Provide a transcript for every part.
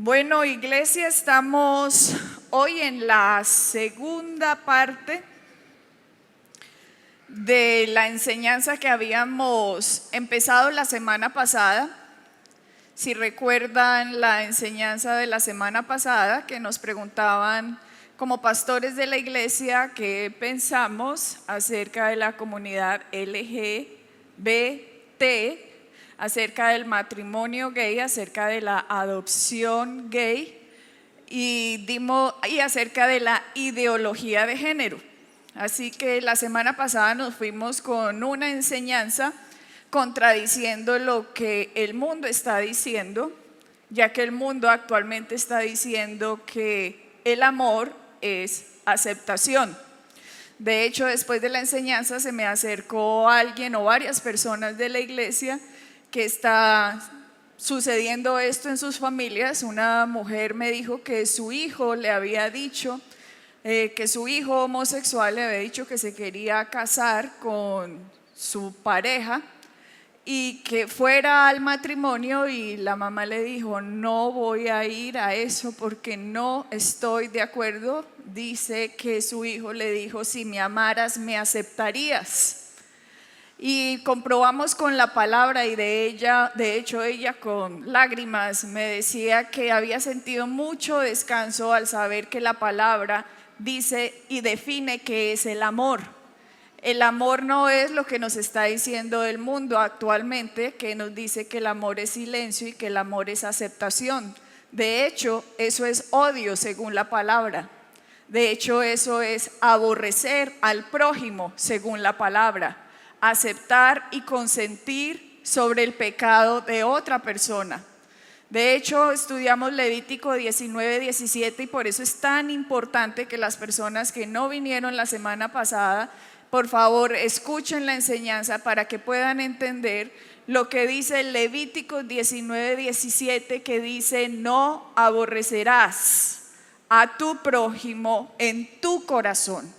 Bueno, iglesia, estamos hoy en la segunda parte de la enseñanza que habíamos empezado la semana pasada. Si recuerdan la enseñanza de la semana pasada, que nos preguntaban como pastores de la iglesia qué pensamos acerca de la comunidad LGBT, acerca del matrimonio gay, acerca de la adopción gay y acerca de la ideología de género. Así que la semana pasada nos fuimos con una enseñanza contradiciendo lo que el mundo está diciendo, ya que el mundo actualmente está diciendo que el amor es aceptación. De hecho, después de la enseñanza se me acercó alguien o varias personas de la iglesia que está sucediendo esto en sus familias. Una mujer me dijo que su hijo le había dicho, que su hijo homosexual le había dicho que se quería casar con su pareja y que fuera al matrimonio, y la mamá le dijo: no voy a ir a eso porque no estoy de acuerdo. Dice que su hijo le dijo: si me amaras, me aceptarías. Y comprobamos con la palabra, y de hecho ella con lágrimas me decía que había sentido mucho descanso al saber que la palabra dice y define qué es el amor. El amor no es lo que nos está diciendo el mundo actualmente, que nos dice que el amor es silencio y que el amor es aceptación. De hecho, eso es odio según la palabra. De hecho, eso es aborrecer al prójimo según la palabra. Aceptar y consentir sobre el pecado de otra persona. De hecho, estudiamos Levítico 19:17, y por eso es tan importante que las personas que no vinieron la semana pasada, por favor, escuchen la enseñanza para que puedan entender lo que dice Levítico 19:17, que dice: no aborrecerás a tu prójimo en tu corazón.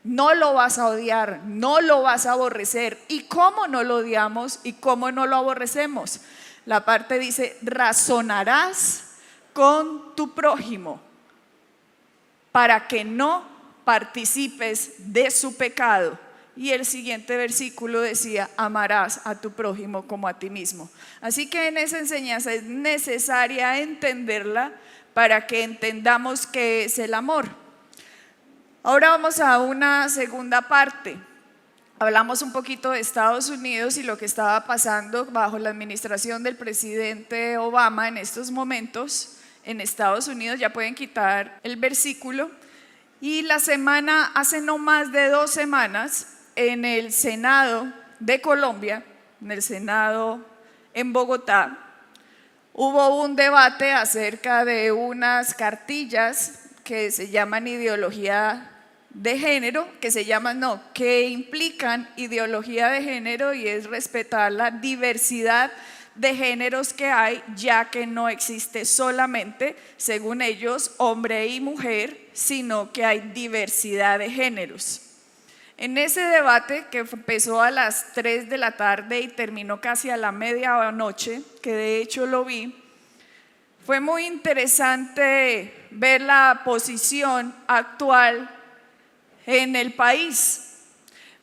No lo vas a odiar, no lo vas a aborrecer. ¿Y cómo no lo odiamos y cómo no lo aborrecemos? La parte dice: razonarás con tu prójimo para que no participes de su pecado. Y el siguiente versículo decía: amarás a tu prójimo como a ti mismo. Así que en esa enseñanza es necesaria entenderla para que entendamos qué es el amor. Ahora vamos a una segunda parte. Hablamos un poquito de Estados Unidos y lo que estaba pasando bajo la administración del presidente Obama en estos momentos en Estados Unidos. Ya pueden quitar el versículo. Y hace no más de 2 semanas, en el Senado de Colombia, en el Senado en Bogotá, hubo un debate acerca de unas cartillas que se llaman ideología de género, que implican ideología de género, y es respetar la diversidad de géneros que hay, ya que no existe solamente, según ellos, hombre y mujer, sino que hay diversidad de géneros. En ese debate, que empezó a las 3 de la tarde y terminó casi a la medianoche, que de hecho lo vi, fue muy interesante ver la posición actual en el país.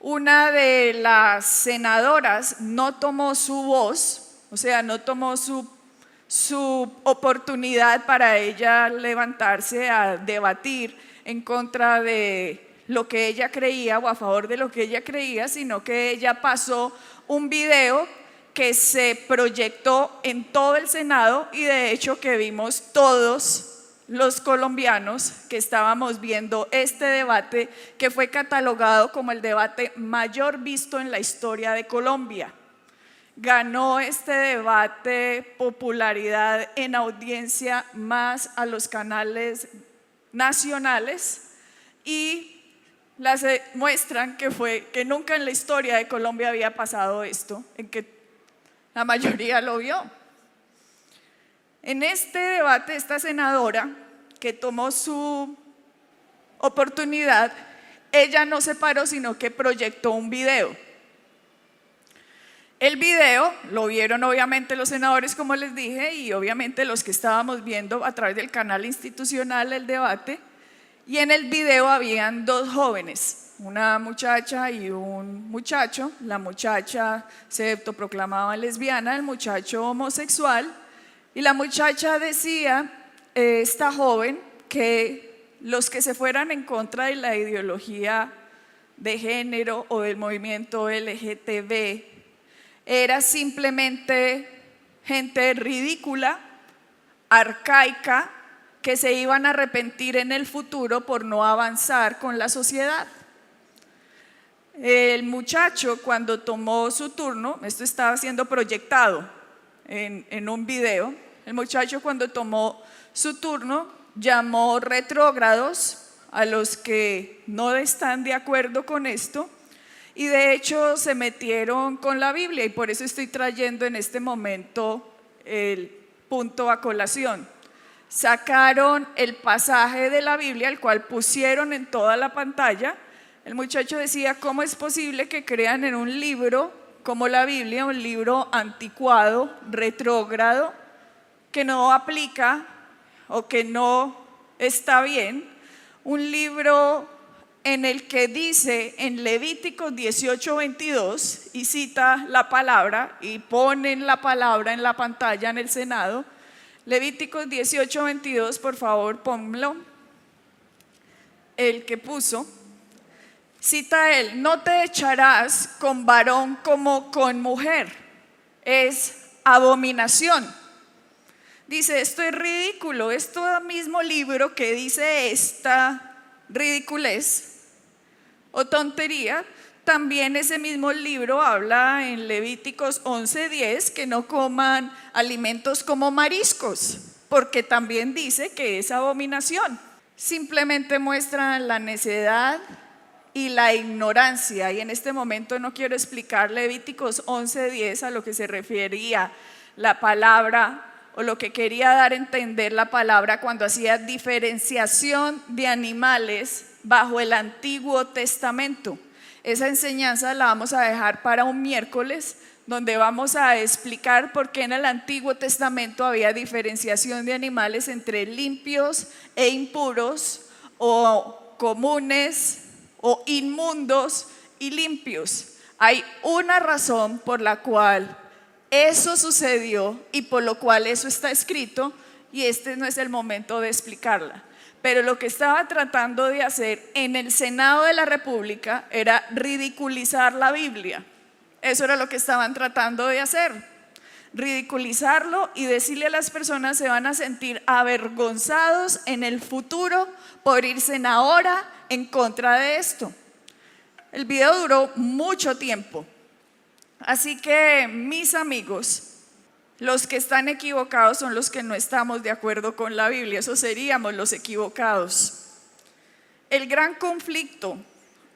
Una de las senadoras no tomó su voz, o sea, no tomó su oportunidad para ella levantarse a debatir en contra de lo que ella creía o a favor de lo que ella creía, sino que ella pasó un video que se proyectó en todo el Senado, y de hecho que vimos todos los colombianos que estábamos viendo este debate, que fue catalogado como el debate mayor visto en la historia de Colombia. Ganó este debate popularidad en audiencia más a los canales nacionales, y las muestran que nunca en la historia de Colombia había pasado esto, en que la mayoría lo vio. En este debate, esta senadora que tomó su oportunidad, ella no se paró, sino que proyectó un video. El video lo vieron obviamente los senadores, como les dije, y obviamente los que estábamos viendo a través del canal institucional el debate. Y en el video habían dos jóvenes, una muchacha y un muchacho. La muchacha se autoproclamaba lesbiana, el muchacho homosexual. Y la muchacha decía, esta joven, que los que se fueran en contra de la ideología de género o del movimiento LGTB era simplemente gente ridícula, arcaica, que se iban a arrepentir en el futuro por no avanzar con la sociedad. El muchacho, cuando tomó su turno, esto estaba siendo proyectado en un video, el muchacho cuando tomó su turno llamó retrógrados a los que no están de acuerdo con esto. Y de hecho se metieron con la Biblia, y por eso estoy trayendo en este momento el punto a colación. Sacaron el pasaje de la Biblia, el cual pusieron en toda la pantalla. El muchacho decía, ¿cómo es posible que crean en un libro como la Biblia, un libro anticuado, retrógrado, que no aplica o que no está bien? Un libro en el que dice en Levíticos 18:22, y cita la palabra, y ponen la palabra en la pantalla en el Senado. Levíticos 18:22, por favor, ponlo. El que puso, cita él, no te echarás con varón como con mujer, es abominación. Dice, esto es ridículo, esto mismo libro que dice esta ridiculez o tontería, también ese mismo libro habla en Levíticos 11:10 que no coman alimentos como mariscos, porque también dice que es abominación. Simplemente muestran la necedad y la ignorancia, y en este momento no quiero explicar Levíticos 11:10 a lo que se refería la palabra o lo que quería dar a entender la palabra cuando hacía diferenciación de animales bajo el Antiguo Testamento. Esa enseñanza la vamos a dejar para un miércoles, donde vamos a explicar por qué en el Antiguo Testamento había diferenciación de animales entre limpios e impuros, o comunes o inmundos y limpios. Hay una razón por la cual eso sucedió y por lo cual eso está escrito, y este no es el momento de explicarla. Pero lo que estaba tratando de hacer en el Senado de la República era ridiculizar la Biblia. Eso era lo que estaban tratando de hacer, ridiculizarlo y decirle a las personas se van a sentir avergonzados en el futuro por irse ahora en contra de esto. El video duró mucho tiempo. Así que, mis amigos, los que están equivocados son los que no estamos de acuerdo con la Biblia. Eso seríamos los equivocados. El gran conflicto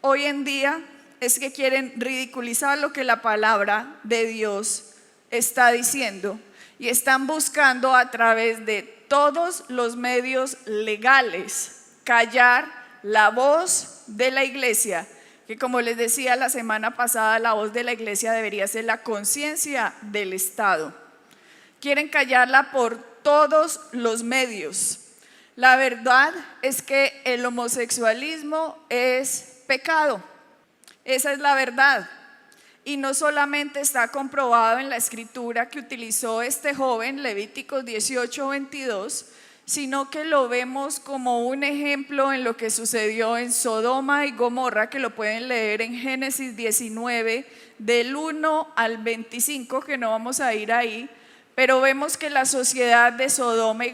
hoy en día es que quieren ridiculizar lo que la palabra de Dios está diciendo, y están buscando a través de todos los medios legales callar la voz de la iglesia, que como les decía la semana pasada, la voz de la iglesia debería ser la conciencia del Estado. Quieren callarla por todos los medios. La verdad es que el homosexualismo es pecado. Esa es la verdad. Y no solamente está comprobado en la escritura que utilizó este joven, Levíticos 18:22, sino que lo vemos como un ejemplo en lo que sucedió en Sodoma y Gomorra, que lo pueden leer en Génesis 19, del 1 al 25, que no vamos a ir ahí, pero vemos que la sociedad de Sodoma y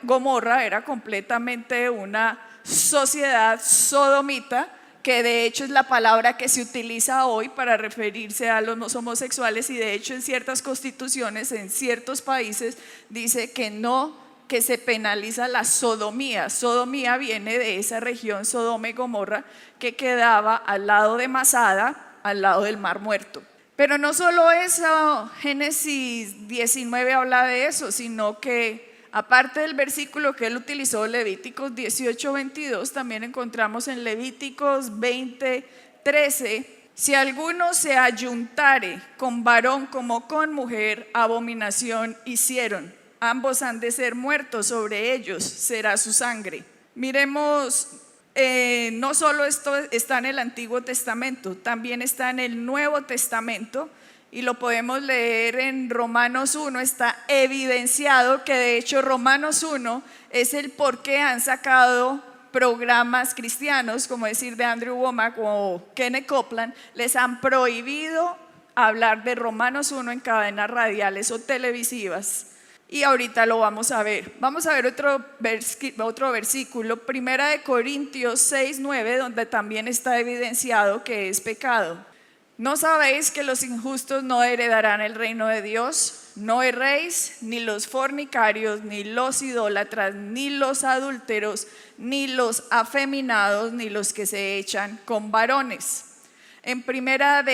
Gomorra era completamente una sociedad sodomita, que de hecho es la palabra que se utiliza hoy para referirse a los homosexuales, y de hecho en ciertas constituciones, en ciertos países, dice que se penaliza la sodomía. Sodomía viene de esa región, Sodoma y Gomorra, que quedaba al lado de Masada, al lado del Mar Muerto. Pero no solo eso, Génesis 19 habla de eso, sino que aparte del versículo que él utilizó, Levíticos 18:22, también encontramos en Levíticos 20:13 Si alguno se ayuntare con varón como con mujer, abominación hicieron. Ambos han de ser muertos, sobre ellos será su sangre. Miremos, no solo esto está en el Antiguo Testamento, también está en el Nuevo Testamento, y lo podemos leer en Romanos 1, está evidenciado que de hecho Romanos 1 es el por qué han sacado programas cristianos, como decir de Andrew Wommack o Kenneth Copeland, les han prohibido hablar de Romanos 1 en cadenas radiales o televisivas. Y ahorita lo vamos a ver. Vamos a ver otro versículo, 1 Corintios 6, 9, donde también está evidenciado que es pecado. ¿No sabéis que los injustos no heredarán el reino de Dios? No erréis, ni los fornicarios, ni los idólatras, ni los adúlteros, ni los afeminados, ni los que se echan con varones. En 1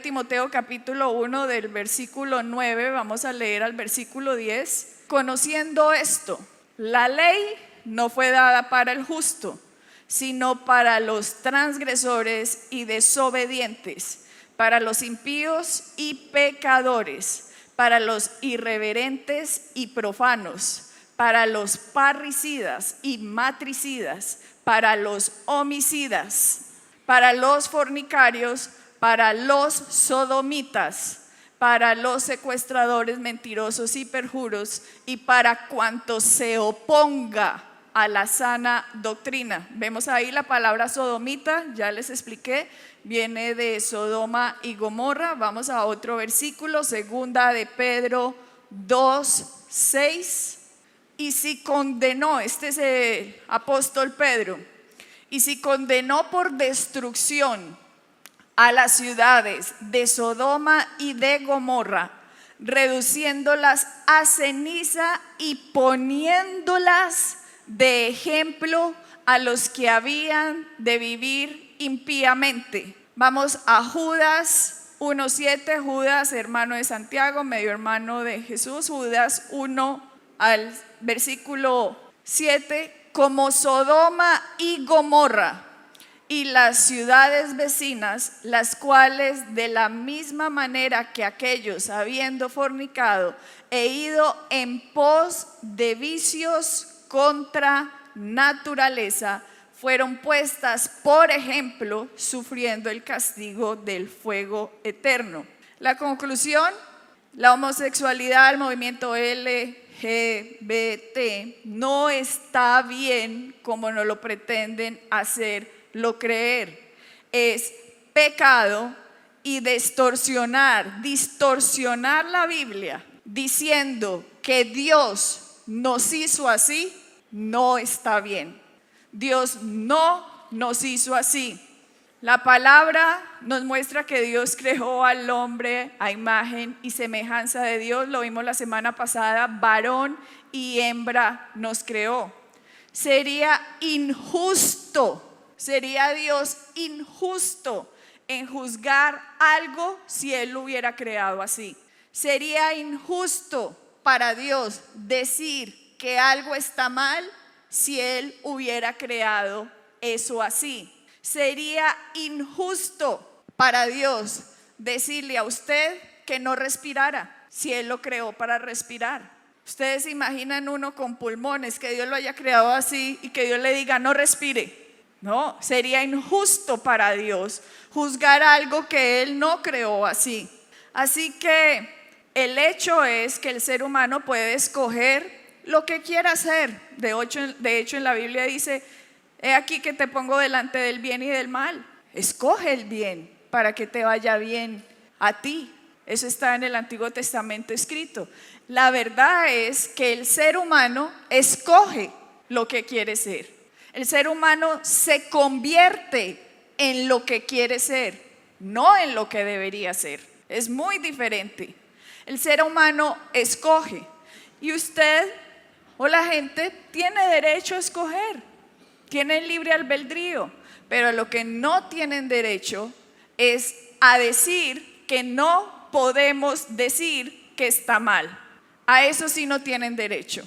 Timoteo capítulo 1 del versículo 9, vamos a leer al versículo 10. Conociendo esto, la ley no fue dada para el justo, sino para los transgresores y desobedientes, para los impíos y pecadores, para los irreverentes y profanos, para los parricidas y matricidas, para los homicidas, para los fornicarios, para los sodomitas, para los secuestradores mentirosos y perjuros, y para cuanto se oponga a la sana doctrina. Vemos ahí la palabra sodomita, ya les expliqué, viene de Sodoma y Gomorra. Vamos a otro versículo, 2 de Pedro 2, 6. Y si condenó, este es el apóstol Pedro, y si condenó por destrucción a las ciudades de Sodoma y de Gomorra, reduciéndolas a ceniza y poniéndolas de ejemplo a los que habían de vivir impíamente. Vamos a Judas 1:7, Judas, hermano de Santiago, medio hermano de Jesús. Judas 1 al versículo 7, como Sodoma y Gomorra y las ciudades vecinas, las cuales de la misma manera que aquellos, habiendo fornicado, he ido en pos de vicios contra naturaleza, fueron puestas por ejemplo, sufriendo el castigo del fuego eterno. La conclusión: la homosexualidad, el movimiento LGBT no está bien como nos lo pretenden hacerlo creer. Es pecado, y distorsionar la Biblia diciendo que Dios nos hizo así, no está bien. Dios no nos hizo así. La palabra nos muestra que Dios creó al hombre a imagen y semejanza de Dios. Lo vimos la semana pasada, varón y hembra nos creó. Sería Dios injusto en juzgar algo si Él lo hubiera creado así. Sería injusto para Dios decir que algo está mal si Él hubiera creado eso así. Sería injusto para Dios decirle a usted que no respirara si Él lo creó para respirar. Ustedes se imaginan uno con pulmones, que Dios lo haya creado así y que Dios le diga no respire. No, sería injusto para Dios juzgar algo que Él no creó así. Así que el hecho es que el ser humano puede escoger lo que quiera hacer. De hecho en la Biblia dice: he aquí que te pongo delante del bien y del mal. Escoge el bien para que te vaya bien a ti. Eso está en el Antiguo Testamento escrito. La verdad es que el ser humano escoge lo que quiere ser. El ser humano se convierte en lo que quiere ser, no en lo que debería ser. Es muy diferente. El ser humano escoge, y usted o la gente tiene derecho a escoger, tienen libre albedrío, pero lo que no tienen derecho es a decir que no podemos decir que está mal. A eso sí no tienen derecho.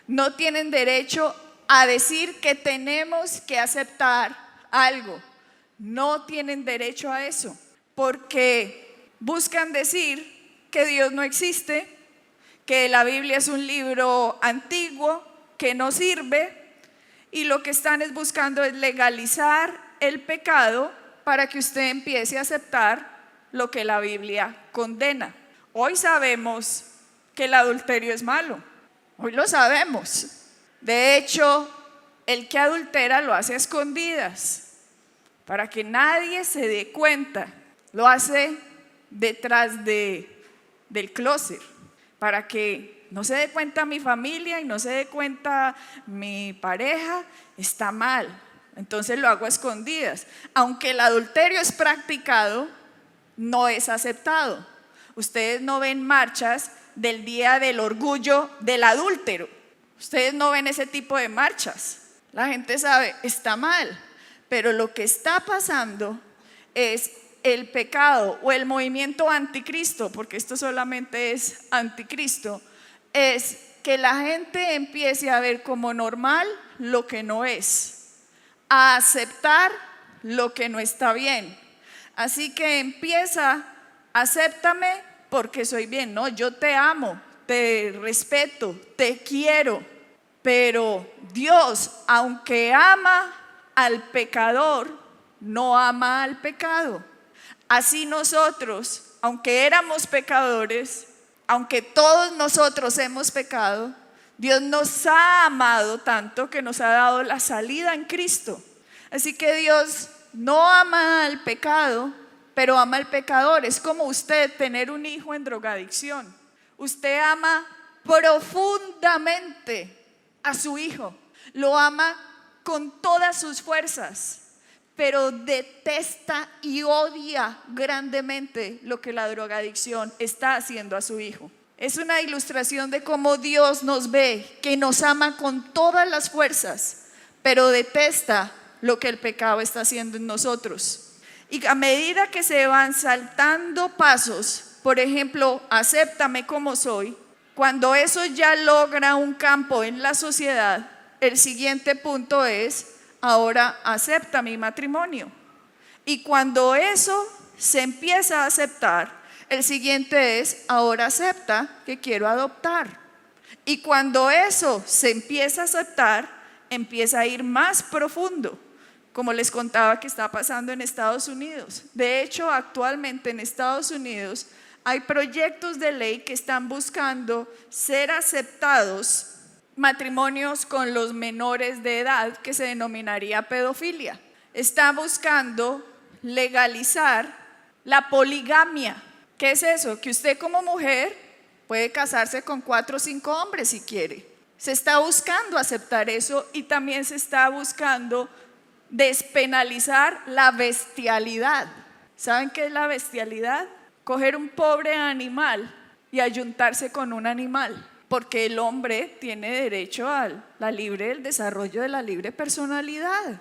No tienen derecho a decir que tenemos que aceptar algo. No tienen derecho a eso, porque buscan decir que Dios no existe, que la Biblia es un libro antiguo, que no sirve, y lo que están es buscando es legalizar el pecado para que usted empiece a aceptar lo que la Biblia condena. Hoy sabemos que el adulterio es malo, hoy lo sabemos. De hecho, el que adultera lo hace a escondidas, para que nadie se dé cuenta. Lo hace detrás del closet, para que no se dé cuenta mi familia y no se dé cuenta mi pareja, está mal. Entonces lo hago a escondidas. Aunque el adulterio es practicado, no es aceptado. Ustedes no ven marchas del Día del Orgullo del Adúltero. Ustedes no ven ese tipo de marchas. La gente sabe, está mal. Pero lo que está pasando es el pecado o el movimiento anticristo, porque esto solamente es anticristo, es que la gente empiece a ver como normal lo que no es, a aceptar lo que no está bien. Así que empieza, acéptame porque soy bien, no, yo te amo, te respeto, te quiero, pero Dios, aunque ama al pecador, no ama al pecado. Así nosotros, aunque éramos pecadores, aunque todos nosotros hemos pecado, Dios nos ha amado tanto que nos ha dado la salida en Cristo. Así que Dios no ama al pecado, pero ama al pecador. Es como usted tener un hijo en drogadicción. Usted ama profundamente a su hijo, lo ama con todas sus fuerzas, pero detesta y odia grandemente lo que la drogadicción está haciendo a su hijo. Es una ilustración de cómo Dios nos ve, que nos ama con todas las fuerzas, pero detesta lo que el pecado está haciendo en nosotros. Y a medida que se van saltando pasos, por ejemplo, acéptame como soy, cuando eso ya logra un campo en la sociedad, el siguiente punto es, ahora acepta mi matrimonio. Y cuando eso se empieza a aceptar, el siguiente es, ahora acepta que quiero adoptar. Y cuando eso se empieza a aceptar, empieza a ir más profundo, como les contaba que está pasando en Estados Unidos. De hecho, actualmente en Estados Unidos hay proyectos de ley que están buscando ser aceptados matrimonios con los menores de edad, que se denominaría pedofilia. Está buscando legalizar la poligamia. ¿Qué es eso? Que usted como mujer puede casarse con 4 o 5 hombres si quiere. Se está buscando aceptar eso y también se está buscando despenalizar la bestialidad. ¿Saben qué es la bestialidad? Coger un pobre animal y ayuntarse con un animal. Porque el hombre tiene derecho al desarrollo de la libre personalidad.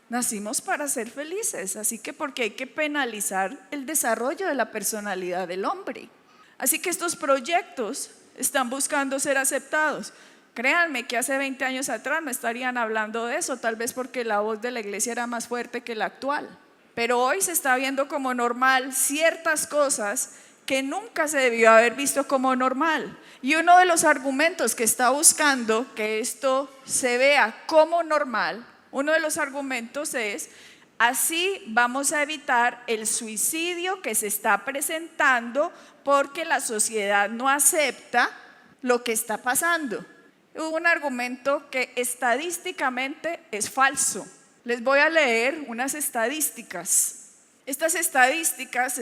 Nacimos para ser felices, así que porque hay que penalizar el desarrollo de la personalidad del hombre. Así que estos proyectos están buscando ser aceptados. Créanme que hace 20 años atrás no estarían hablando de eso, tal vez porque la voz de la iglesia era más fuerte que la actual. Pero hoy se está viendo como normal ciertas cosas que nunca se debió haber visto como normal. Y uno de los argumentos que está buscando que esto se vea como normal, uno de los argumentos es, así vamos a evitar el suicidio que se está presentando porque la sociedad no acepta lo que está pasando. Un argumento que estadísticamente es falso. Les voy a leer unas estadísticas. Estas estadísticas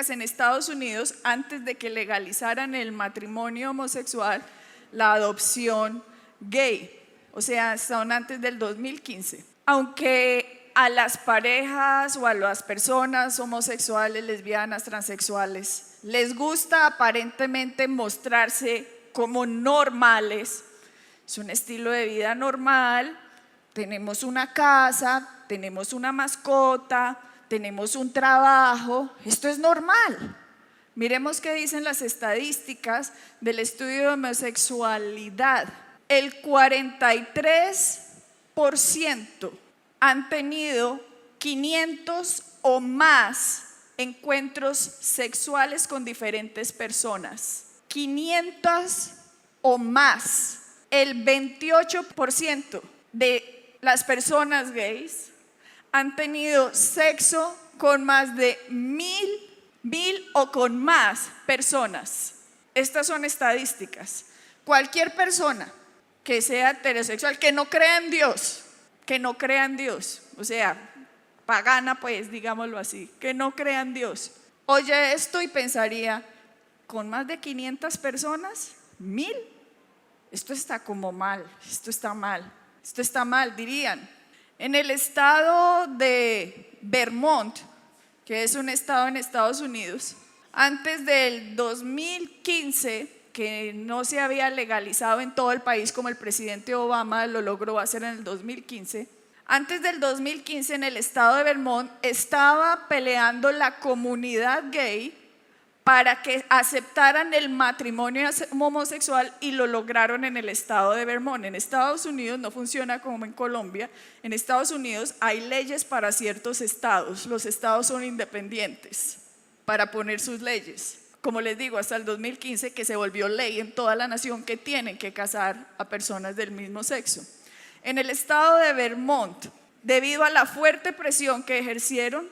en Estados Unidos, antes de que legalizaran el matrimonio homosexual, la adopción gay, o sea, son antes del 2015. Aunque a las parejas o a las personas homosexuales, lesbianas, transexuales, les gusta aparentemente mostrarse como normales, es un estilo de vida normal, tenemos una casa, tenemos una mascota, tenemos un trabajo, esto es normal. Miremos qué dicen las estadísticas del estudio de homosexualidad. El 43 han tenido 500 o más encuentros sexuales con diferentes personas. 500 o más. El 28% de las personas gays han tenido sexo con más de 1000 o con más personas. Estas son estadísticas. Cualquier persona que sea heterosexual, que no crea en Dios, o sea, pagana pues, digámoslo así, que no crea en Dios, oye esto y pensaría, ¿con más de 500 personas? ¿1000? Esto está como mal, esto está mal, dirían. En el estado de Vermont, que es un estado en Estados Unidos, antes del 2015, que no se había legalizado en todo el país como el presidente Obama lo logró hacer en el 2015, antes del 2015 en el estado de Vermont estaba peleando la comunidad gay para que aceptaran el matrimonio homosexual y lo lograron en el estado de Vermont. En Estados Unidos no funciona como en Colombia. En Estados Unidos hay leyes para ciertos estados. Los estados son independientes para poner sus leyes. Como les digo, hasta el 2015 que se volvió ley en toda la nación que tienen que casar a personas del mismo sexo. En el estado de Vermont, debido a la fuerte presión que ejercieron,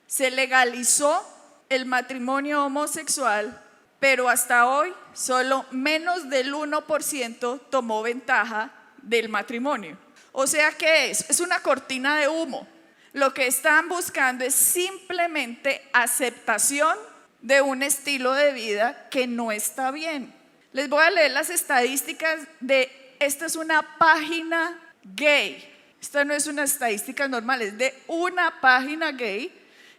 se legalizó el matrimonio homosexual, pero hasta hoy solo menos del 1% tomó ventaja del matrimonio. O sea, ¿qué es? Es una cortina de humo. Lo que están buscando es simplemente aceptación de un estilo de vida que no está bien. Les voy a leer las estadísticas esta es una página gay. Esta no es una estadística normal, es de una página gay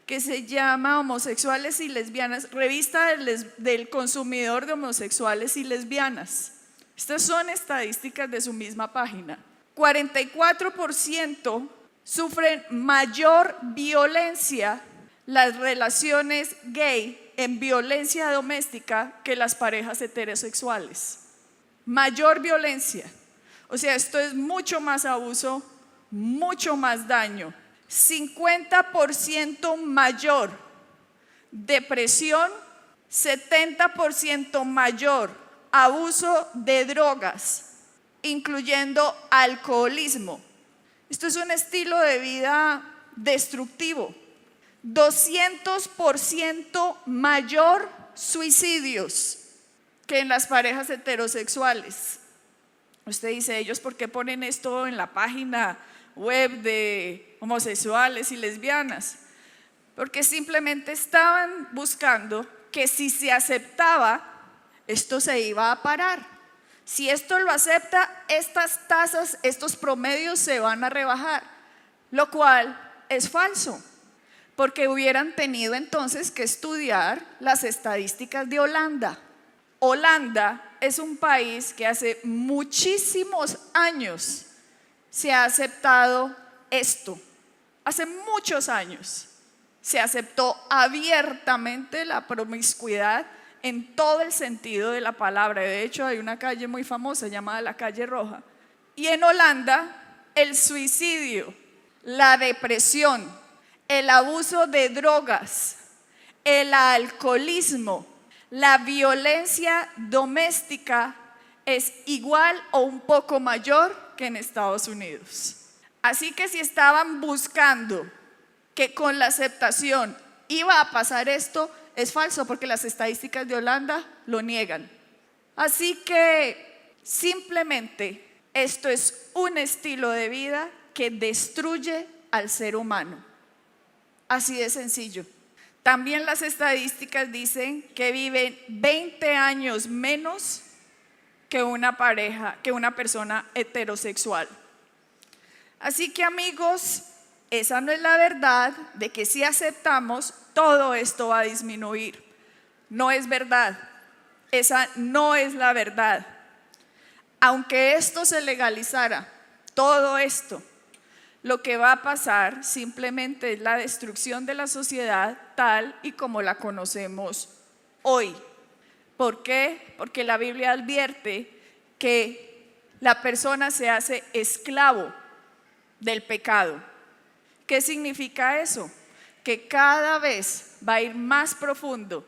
que se llama Homosexuales y Lesbianas, revista del consumidor de homosexuales y lesbianas. Estas son estadísticas de su misma página. 44% sufren mayor violencia las relaciones gay en violencia doméstica que las parejas heterosexuales. Mayor violencia. O sea, esto es mucho más abuso, mucho más daño. 50% mayor depresión, 70% mayor abuso de drogas, incluyendo alcoholismo. Esto es un estilo de vida destructivo. 200% mayor suicidios que en las parejas heterosexuales. Usted dice, ¿ellos por qué ponen esto en la página web de homosexuales y lesbianas? Porque simplemente estaban buscando que si se aceptaba, esto se iba a parar. Si esto lo acepta, estas tasas, estos promedios se van a rebajar, lo cual es falso, porque hubieran tenido entonces que estudiar las estadísticas de Holanda. Holanda es un país que hace muchísimos años se ha aceptado esto. Hace muchos años se aceptó abiertamente la promiscuidad en todo el sentido de la palabra. De hecho, hay una calle muy famosa llamada la Calle Roja. Y en Holanda, el suicidio, la depresión, el abuso de drogas, el alcoholismo, la violencia doméstica es igual o un poco mayor que en Estados Unidos. Así que si estaban buscando que con la aceptación iba a pasar esto, es falso, porque las estadísticas de Holanda lo niegan. Así que simplemente esto es un estilo de vida que destruye al ser humano. Así de sencillo. También las estadísticas dicen que viven 20 años menos que una persona heterosexual. Así que, amigos, esa no es la verdad de que si aceptamos todo esto va a disminuir. No es verdad. Esa no es la verdad. Aunque esto se legalizara, todo esto, lo que va a pasar simplemente es la destrucción de la sociedad tal y como la conocemos hoy. ¿Por qué? Porque la Biblia advierte que la persona se hace esclavo del pecado. ¿Qué significa eso? Que cada vez va a ir más profundo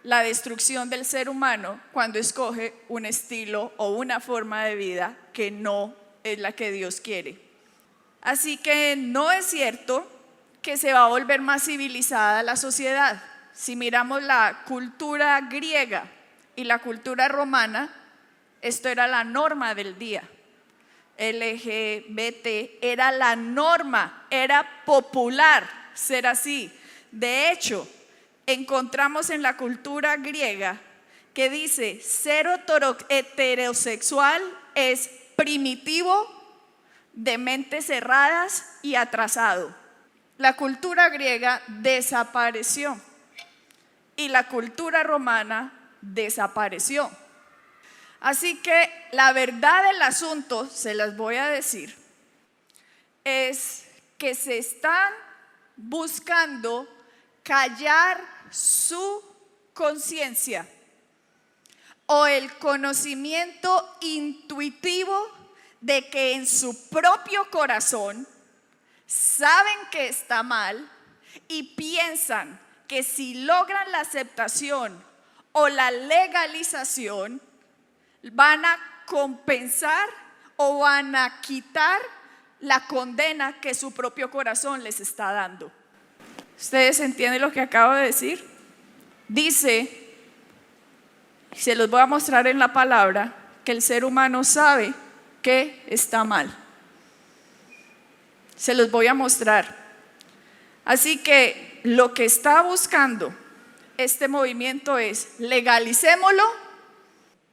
la destrucción del ser humano cuando escoge un estilo o una forma de vida que no es la que Dios quiere. Así que no es cierto que se va a volver más civilizada la sociedad. Si miramos la cultura griega y la cultura romana, esto era la norma del día. LGBT era la norma, era popular ser así. De hecho, encontramos en la cultura griega que dice ser heterosexual es primitivo, de mentes cerradas y atrasado. La cultura griega desapareció y la cultura romana desapareció. Así que la verdad del asunto, se las voy a decir, es que se están buscando callar su conciencia o el conocimiento intuitivo de que en su propio corazón saben que está mal y piensan que si logran la aceptación o la legalización van a compensar o van a quitar la condena que su propio corazón les está dando. ¿Ustedes entienden lo que acabo de decir? Dice, se los voy a mostrar en la palabra, que el ser humano sabe que está mal. Se los voy a mostrar. Así que lo que está buscando este movimiento es legalicémoslo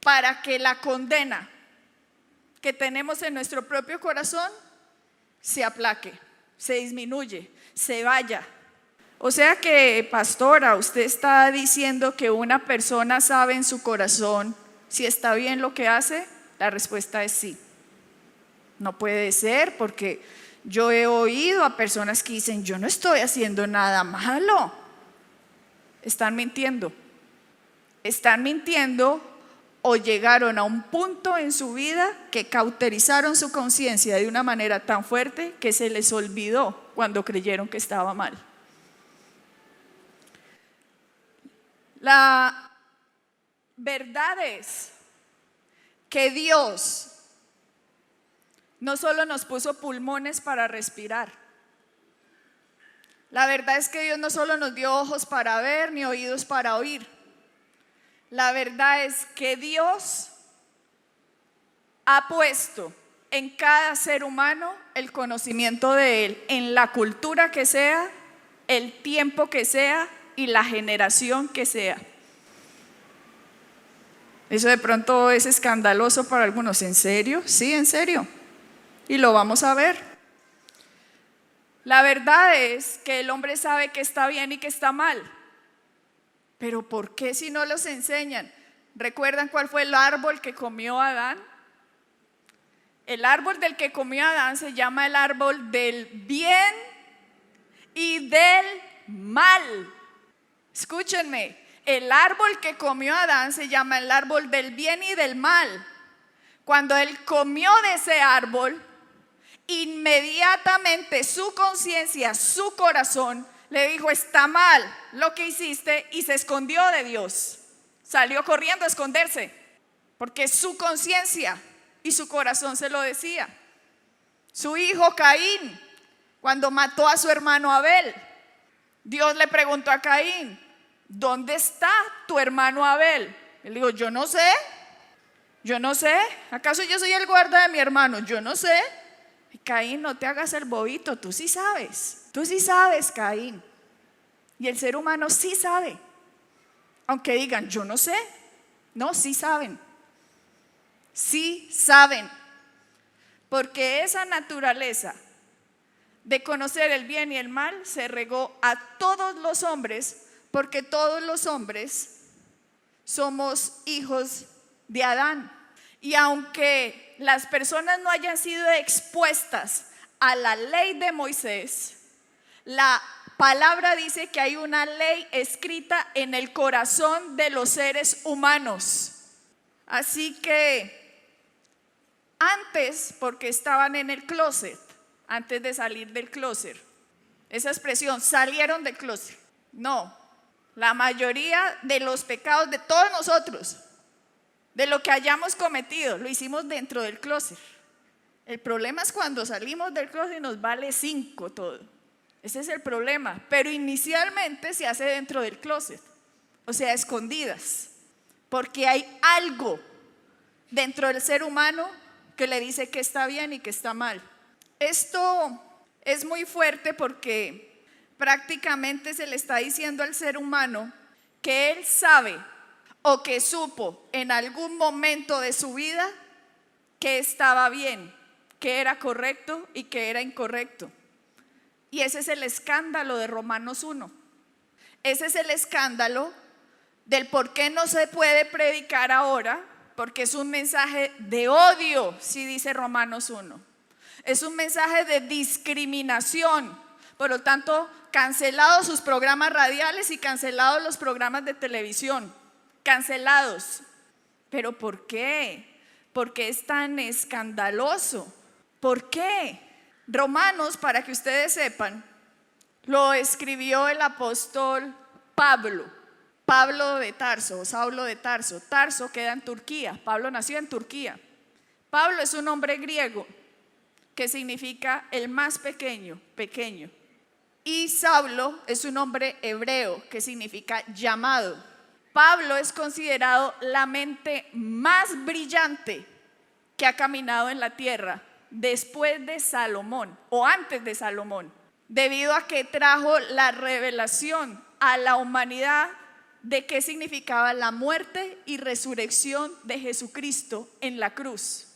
para que la condena que tenemos en nuestro propio corazón se aplaque, se disminuye, se vaya. O sea que, pastora, usted está diciendo que una persona sabe en su corazón si está bien lo que hace. La respuesta es sí. No puede ser, porque yo he oído a personas que dicen yo no estoy haciendo nada malo. Están mintiendo. Están mintiendo o llegaron a un punto en su vida que cauterizaron su conciencia de una manera tan fuerte que se les olvidó cuando creyeron que estaba mal. La verdad es que Dios no solo nos puso pulmones para respirar. La verdad es que Dios no solo nos dio ojos para ver ni oídos para oír. La verdad es que Dios ha puesto en cada ser humano el conocimiento de Él, en la cultura que sea, el tiempo que sea y la generación que sea. Eso de pronto es escandaloso para algunos. ¿En serio? Sí, en serio. Y lo vamos a ver. La verdad es que el hombre sabe que está bien y que está mal. Pero ¿por qué si no los enseñan? ¿Recuerdan cuál fue el árbol que comió Adán? El árbol del que comió Adán se llama el árbol del bien y del mal. Escúchenme, el árbol que comió Adán se llama el árbol del bien y del mal. Cuando él comió de ese árbol, inmediatamente su conciencia, su corazón le dijo está mal lo que hiciste y se escondió de Dios. Salió corriendo a esconderse porque su conciencia y su corazón se lo decía. Su hijo Caín, cuando mató a su hermano Abel, Dios le preguntó a Caín, ¿dónde está tu hermano Abel? Él dijo, yo no sé, ¿acaso yo soy el guarda de mi hermano? Yo no sé. Y Caín, no te hagas el bobito, tú sí sabes, Caín. Y el ser humano sí sabe, aunque digan, yo no sé, no, sí saben, porque esa naturaleza de conocer el bien y el mal se regó a todos los hombres, porque todos los hombres somos hijos de Adán. Y aunque las personas no hayan sido expuestas a la ley de Moisés, la palabra dice que hay una ley escrita en el corazón de los seres humanos. Así que antes, porque estaban en el closet, antes de salir del clóset. Esa expresión, salieron del clóset. No, la mayoría de los pecados de todos nosotros, de lo que hayamos cometido, lo hicimos dentro del clóset. El problema es cuando salimos del clóset y nos vale 5 todo. Ese es el problema. Pero inicialmente se hace dentro del clóset, o sea, escondidas, porque hay algo dentro del ser humano que le dice que está bien y que está mal. Esto es muy fuerte porque prácticamente se le está diciendo al ser humano que él sabe o que supo en algún momento de su vida que estaba bien, que era correcto y que era incorrecto. Y ese es el escándalo de Romanos 1. Ese es el escándalo del por qué no se puede predicar ahora, porque es un mensaje de odio, si dice Romanos 1. Es un mensaje de discriminación. Por lo tanto, cancelados sus programas radiales y cancelados los programas de televisión. Cancelados. ¿Pero por qué? ¿Por qué es tan escandaloso? ¿Por qué? Romanos, para que ustedes sepan, lo escribió el apóstol Pablo de Tarso, o Saulo de Tarso. Tarso queda en Turquía. Pablo nació en Turquía. Pablo es un nombre griego que significa el más pequeño, pequeño. Y Saulo es un nombre hebreo que significa llamado. Pablo es considerado la mente más brillante que ha caminado en la tierra después de Salomón o antes de Salomón, debido a que trajo la revelación a la humanidad de qué significaba la muerte y resurrección de Jesucristo en la cruz.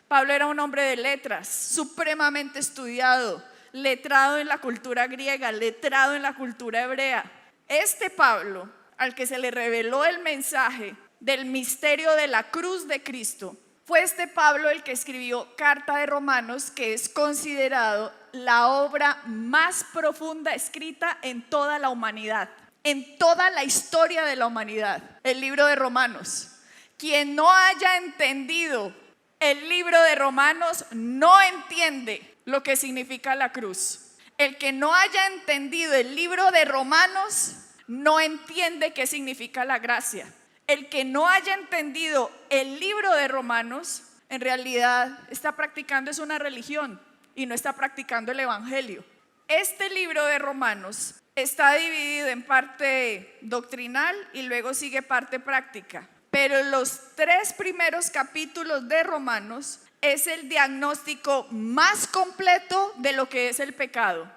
Pablo era un hombre de letras, supremamente estudiado, letrado en la cultura griega, letrado en la cultura hebrea. Este Pablo, al que se le reveló el mensaje del misterio de la cruz de Cristo, fue este Pablo el que escribió Carta de Romanos, que es considerado la obra más profunda escrita en toda la humanidad, en toda la historia de la humanidad, el libro de Romanos. Quien no haya entendido el libro de Romanos no entiende lo que significa la cruz. El que no haya entendido el libro de Romanos no entiende qué significa la gracia. El que no haya entendido el libro de Romanos, en realidad está practicando es una religión y no está practicando el evangelio. Este libro de Romanos está dividido en parte doctrinal y luego sigue parte práctica. Pero los 3 primeros capítulos de Romanos es el diagnóstico más completo de lo que es el pecado.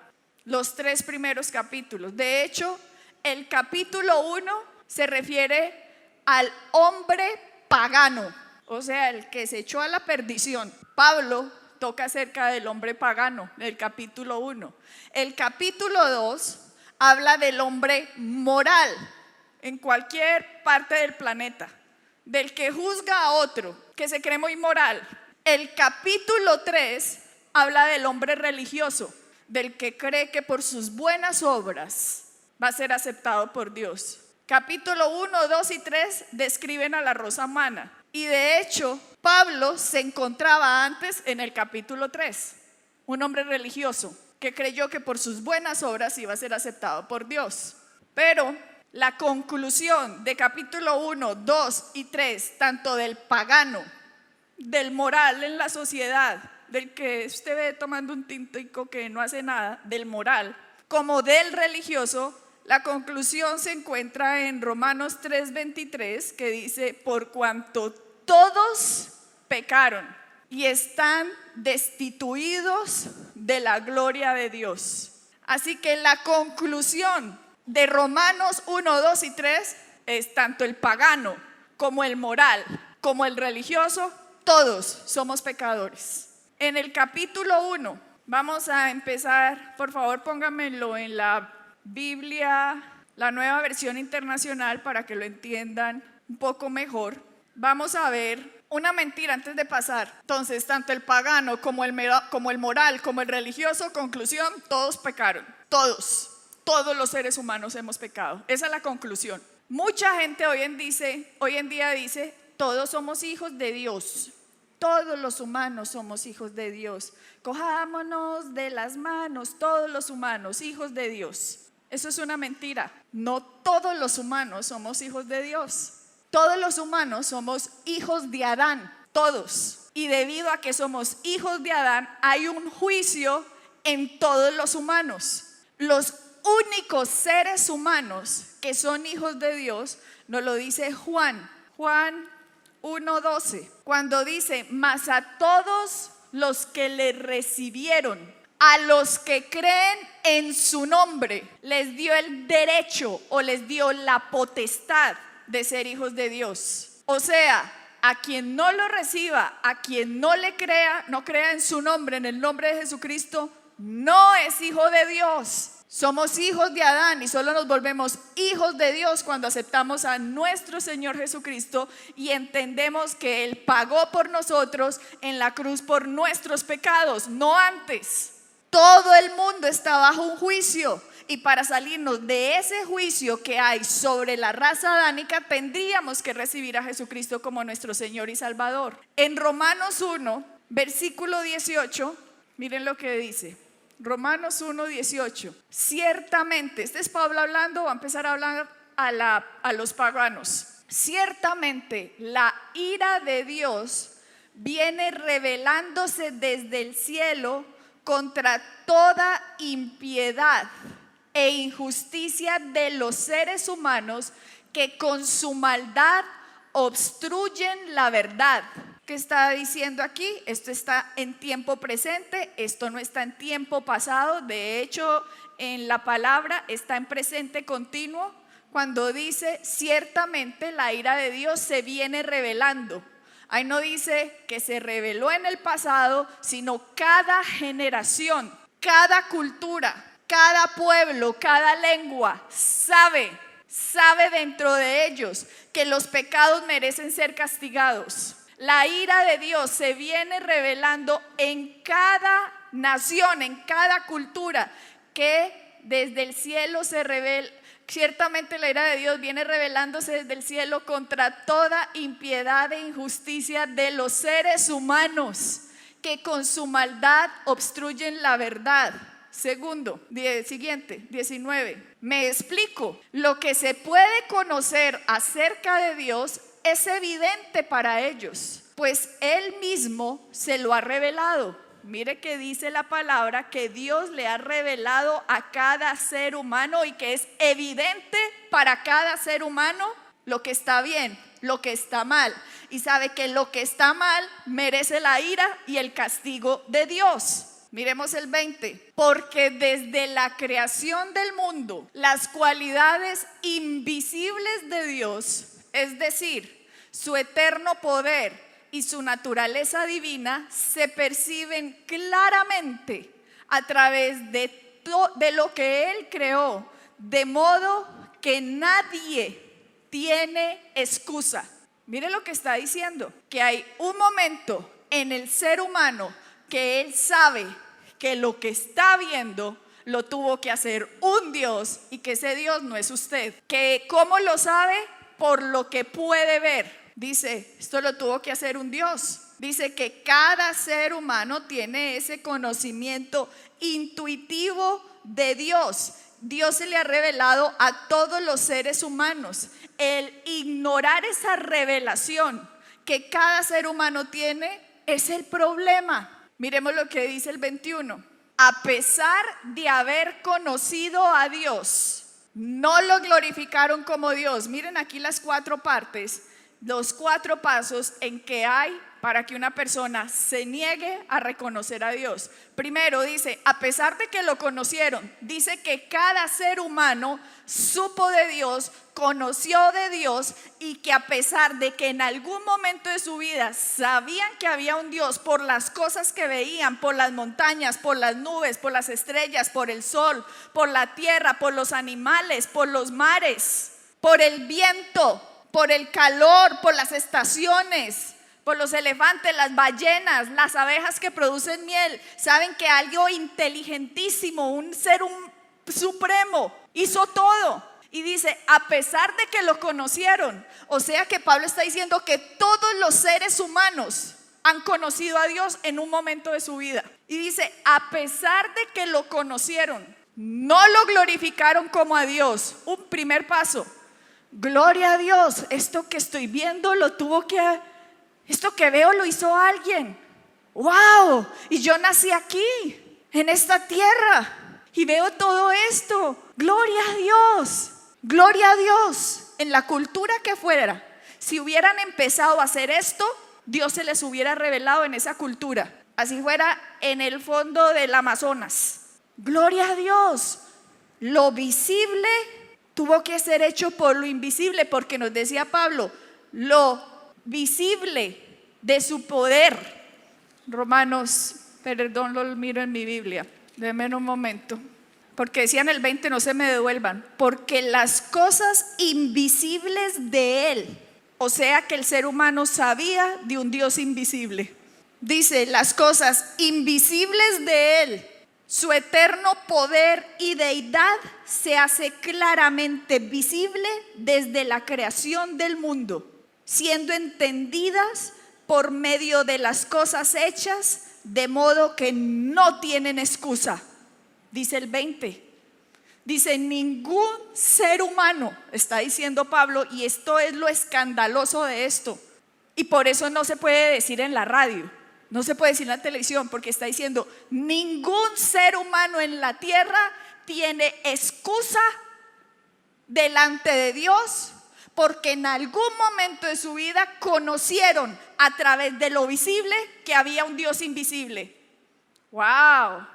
Los 3 primeros capítulos. De hecho, el capítulo 1 se refiere al hombre pagano, o sea, el que se echó a la perdición. Pablo toca acerca del hombre pagano, el capítulo 1. El capítulo 2 habla del hombre moral en cualquier parte del planeta, del que juzga a otro, que se cree muy moral. El capítulo 3 habla del hombre religioso, del que cree que por sus buenas obras va a ser aceptado por Dios. Capítulo 1, 2 y 3 describen a la raza humana. Y de hecho, Pablo se encontraba antes en el capítulo 3, un hombre religioso que creyó que por sus buenas obras iba a ser aceptado por Dios. Pero la conclusión de capítulo 1, 2 y 3, tanto del pagano, del moral en la sociedad, del que usted ve tomando un tintico que no hace nada, del moral, como del religioso, la conclusión se encuentra en Romanos 3:23, que dice: por cuanto todos pecaron y están destituidos de la gloria de Dios. Así que la conclusión de Romanos 1, 2 y 3 es tanto el pagano como el moral, como el religioso, todos somos pecadores. En el capítulo 1, vamos a empezar, por favor pónganmelo en la Biblia, la Nueva Versión Internacional, para que lo entiendan un poco mejor. Vamos a ver una mentira antes de pasar. Entonces, tanto el pagano como el moral, como el religioso, conclusión: todos pecaron. Todos los seres humanos hemos pecado. Esa es la conclusión. Mucha gente hoy en día dice: todos somos hijos de Dios. Todos los humanos somos hijos de Dios. Cojámonos de las manos, todos los humanos, hijos de Dios. Eso es una mentira. No todos los humanos somos hijos de Dios. Todos los humanos somos hijos de Adán, todos. Y debido a que somos hijos de Adán, hay un juicio en todos los humanos. Los únicos seres humanos que son hijos de Dios, nos lo dice Juan 1:12, cuando dice: mas a todos los que le recibieron, a los que creen en su nombre, les dio el derecho o les dio la potestad de ser hijos de Dios. O sea, a quien no lo reciba, a quien no le crea, no crea en su nombre, en el nombre de Jesucristo, no es hijo de Dios. Somos hijos de Adán y solo nos volvemos hijos de Dios cuando aceptamos a nuestro Señor Jesucristo y entendemos que Él pagó por nosotros en la cruz por nuestros pecados, no antes. Todo el mundo está bajo un juicio y para salirnos de ese juicio que hay sobre la raza adánica tendríamos que recibir a Jesucristo como nuestro Señor y Salvador. En Romanos 1, versículo 18, miren lo que dice. Romanos 1:18. Ciertamente, este es Pablo hablando, va a empezar a hablar a los paganos. Ciertamente la ira de Dios viene revelándose desde el cielo contra toda impiedad e injusticia de los seres humanos que con su maldad obstruyen la verdad. ¿Qué está diciendo aquí? Esto está en tiempo presente, esto no está en tiempo pasado. De hecho, en la palabra está en presente continuo cuando dice: ciertamente la ira de Dios se viene revelando. Ahí no dice que se reveló en el pasado, sino cada generación, cada cultura, cada pueblo, cada lengua sabe dentro de ellos que los pecados merecen ser castigados. La ira de Dios se viene revelando en cada nación, en cada cultura, que desde el cielo se revela. Ciertamente la ira de Dios viene revelándose desde el cielo contra toda impiedad e injusticia de los seres humanos que con su maldad obstruyen la verdad. Segundo, siguiente, 19. Me explico. Lo que se puede conocer acerca de Dios es evidente para ellos, pues Él mismo se lo ha revelado. Mire que dice la palabra que Dios le ha revelado a cada ser humano y que es evidente para cada ser humano lo que está bien, lo que está mal. Y sabe que lo que está mal merece la ira y el castigo de Dios. Miremos el 20. Porque desde la creación del mundo, las cualidades invisibles de Dios, es decir, su eterno poder y su naturaleza divina, se perciben claramente a través de lo que Él creó, de modo que nadie tiene excusa. Mire lo que está diciendo, que hay un momento en el ser humano que Él sabe que lo que está viendo lo tuvo que hacer un Dios y que ese Dios no es usted. Que ¿cómo lo sabe? Por lo que puede ver. Dice, esto lo tuvo que hacer un Dios. Dice que cada ser humano tiene ese conocimiento intuitivo de Dios. Dios se le ha revelado a todos los seres humanos. El ignorar esa revelación que cada ser humano tiene es el problema. Miremos lo que dice el 21. A pesar de haber conocido a Dios, no lo glorificaron como Dios. Miren aquí las 4 partes, los 4 pasos en que hay para que una persona se niegue a reconocer a Dios. Primero dice, a pesar de que lo conocieron, dice que cada ser humano supo de Dios, conoció de Dios, y que a pesar de que en algún momento de su vida sabían que había un Dios por las cosas que veían, por las montañas, por las nubes, por las estrellas, por el sol, por la tierra, por los animales, por los mares, por el viento, por el calor, por las estaciones, por los elefantes, las ballenas, las abejas que producen miel. Saben que algo inteligentísimo, un ser supremo, hizo todo. Y dice, a pesar de que lo conocieron. O sea que Pablo está diciendo que todos los seres humanos, han conocido a Dios en un momento de su vida. Y dice, a pesar de que lo conocieron, no lo glorificaron como a Dios. Un primer paso. Gloria a Dios, esto que estoy viendo esto que veo lo hizo alguien. ¡Wow! Y yo nací aquí, en esta tierra, y veo todo esto. ¡Gloria a Dios! ¡Gloria a Dios! En la cultura que fuera, si hubieran empezado a hacer esto, Dios se les hubiera revelado en esa cultura. Así fuera en el fondo del Amazonas. ¡Gloria a Dios! Lo visible tuvo que ser hecho por lo invisible, porque nos decía Pablo, lo visible de su poder. Romanos, perdón, lo miro en mi Biblia, denme un momento, porque decía en el 20, no se me devuelvan, porque las cosas invisibles de Él, o sea que el ser humano sabía de un Dios invisible. Dice, las cosas invisibles de Él, su eterno poder y deidad se hace claramente visible desde la creación del mundo, siendo entendidas por medio de las cosas hechas, de modo que no tienen excusa. Dice el 20. Dice, ningún ser humano, está diciendo Pablo, y esto es lo escandaloso de esto, y por eso no se puede decir en la radio, no se puede decir en la televisión, porque está diciendo, ningún ser humano en la tierra tiene excusa delante de Dios, porque en algún momento de su vida conocieron a través de lo visible que había un Dios invisible. ¡Wow!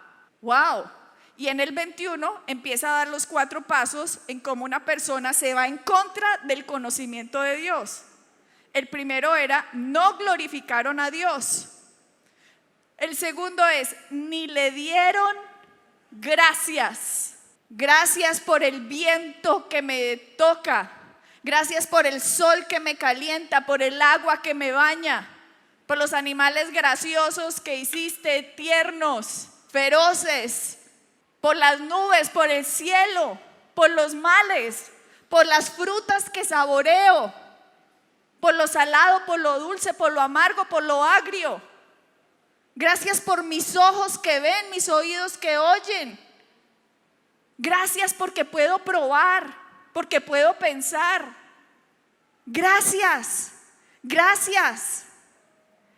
¡Wow! Y en el 21 empieza a dar los 4 pasos en cómo una persona se va en contra del conocimiento de Dios. El primero era, no glorificaron a Dios. El segundo es, ni le dieron gracias. Gracias por el viento que me toca. Gracias por el sol que me calienta, por el agua que me baña, por los animales graciosos que hiciste, tiernos, feroces, por las nubes, por el cielo, por los males, por las frutas que saboreo, por lo salado, por lo dulce, por lo amargo, por lo agrio. Gracias por mis ojos que ven, mis oídos que oyen. Gracias porque puedo probar, porque puedo pensar. Gracias, gracias.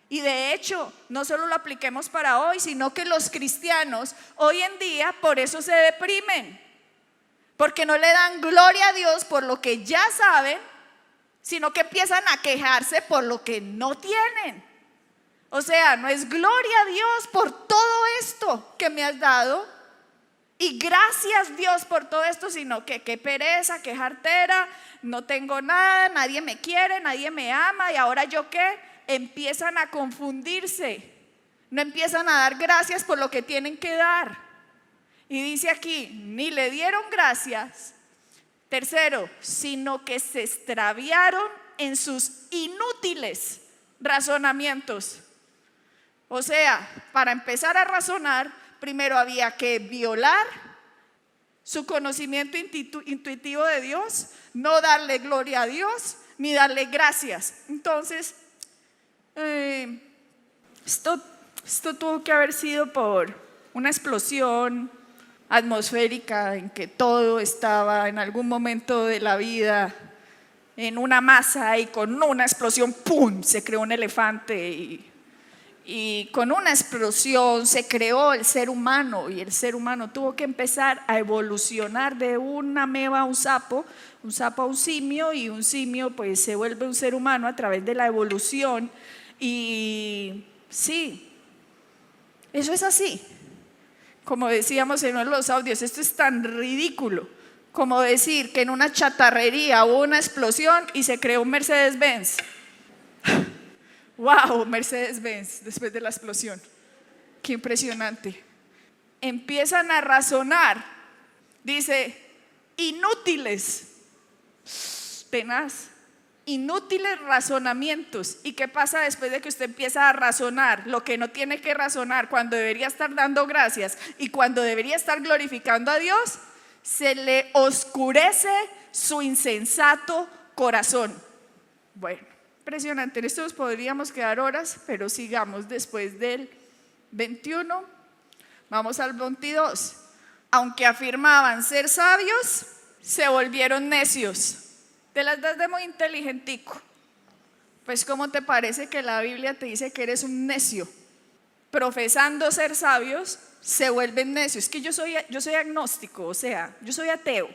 Y de hecho, no solo lo apliquemos para hoy, sino que los cristianos hoy en día por eso se deprimen, porque no le dan gloria a Dios por lo que ya saben, sino que empiezan a quejarse por lo que no tienen. O sea, no es gloria a Dios por todo esto que me has dado, y gracias Dios por todo esto, sino que qué pereza, qué jartera, no tengo nada, nadie me quiere, nadie me ama, y ahora yo qué. Empiezan a confundirse, no empiezan a dar gracias por lo que tienen que dar. Y dice aquí, ni le dieron gracias. Tercero, sino que se extraviaron en sus inútiles razonamientos. O sea, para empezar a razonar, primero había que violar su conocimiento intuitivo de Dios, no darle gloria a Dios, ni darle gracias. Entonces, esto tuvo que haber sido por una explosión atmosférica en que todo estaba en algún momento de la vida en una masa, y con una explosión, ¡pum!, se creó un elefante, y con una explosión se creó el ser humano, y el ser humano tuvo que empezar a evolucionar de una ameba a un sapo a un simio, y un simio pues se vuelve un ser humano a través de la evolución. Y sí, eso es así. Como decíamos en uno de los audios, esto es tan ridículo como decir que en una chatarrería hubo una explosión y se creó un Mercedes-Benz. ¡Wow! Mercedes-Benz después de la explosión. ¡Qué impresionante! Empiezan a razonar. Dice, inútiles. Tenaz. Inútiles razonamientos. ¿Y qué pasa después de que usted empieza a razonar lo que no tiene que razonar, cuando debería estar dando gracias y cuando debería estar glorificando a Dios? Se le oscurece su insensato corazón. Bueno, Impresionante, en esto nos podríamos quedar horas, pero sigamos después del 21. Vamos al 22. Aunque afirmaban ser sabios, se volvieron necios. Te las das de muy inteligentico. Pues ¿cómo te parece que la Biblia te dice que eres un necio? Profesando ser sabios, se vuelven necios. Es que yo soy agnóstico, o sea, yo soy ateo.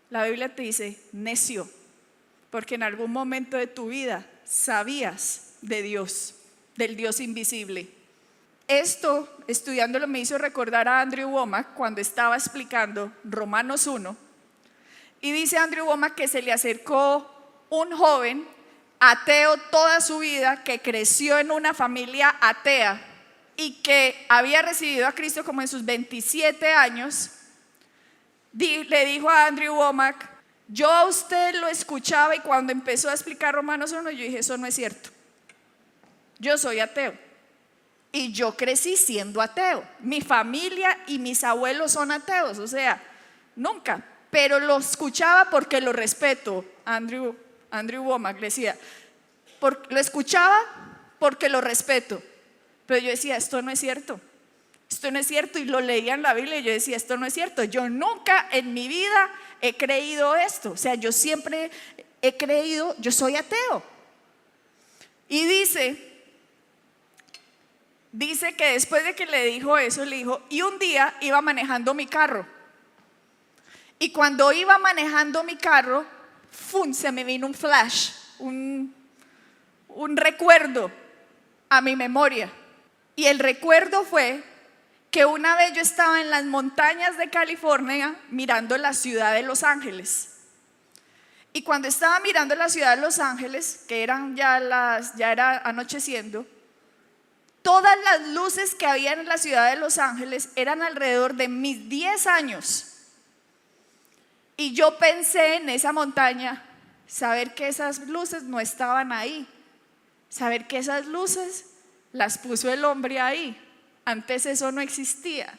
La Biblia te dice necio, porque en algún momento de tu vida sabías de Dios, del Dios invisible. Esto, estudiándolo, me hizo recordar a Andrew Wommack cuando estaba explicando Romanos 1. Y dice Andrew Wommack que se le acercó un joven ateo toda su vida, que creció en una familia atea y que había recibido a Cristo como en sus 27 años. Le dijo a Andrew Wommack: yo a usted lo escuchaba y cuando empezó a explicar Romanos 1, yo dije, eso no es cierto. Yo soy ateo y yo crecí siendo ateo. Mi familia y mis abuelos son ateos, o sea, nunca. Pero lo escuchaba porque lo respeto. Andrew Wommack le decía, lo escuchaba porque lo respeto. Pero yo decía, esto no es cierto. Esto no es cierto, y lo leía en la Biblia y yo decía, esto no es cierto. Yo nunca en mi vida he creído esto. O sea, yo siempre he creído, yo soy ateo. Y dice que después de que le dijo eso, le dijo, y un día iba manejando mi carro. Y cuando iba manejando mi carro, ¡fum!, se me vino un flash, un recuerdo a mi memoria. Y el recuerdo fue que una vez yo estaba en las montañas de California mirando la ciudad de Los Ángeles. Y cuando estaba mirando la ciudad de Los Ángeles, que ya era anocheciendo, todas las luces que había en la ciudad de Los Ángeles eran alrededor de mis 10 años. Y yo pensé en esa montaña, saber que esas luces no estaban ahí, saber que esas luces las puso el hombre ahí. Antes eso no existía.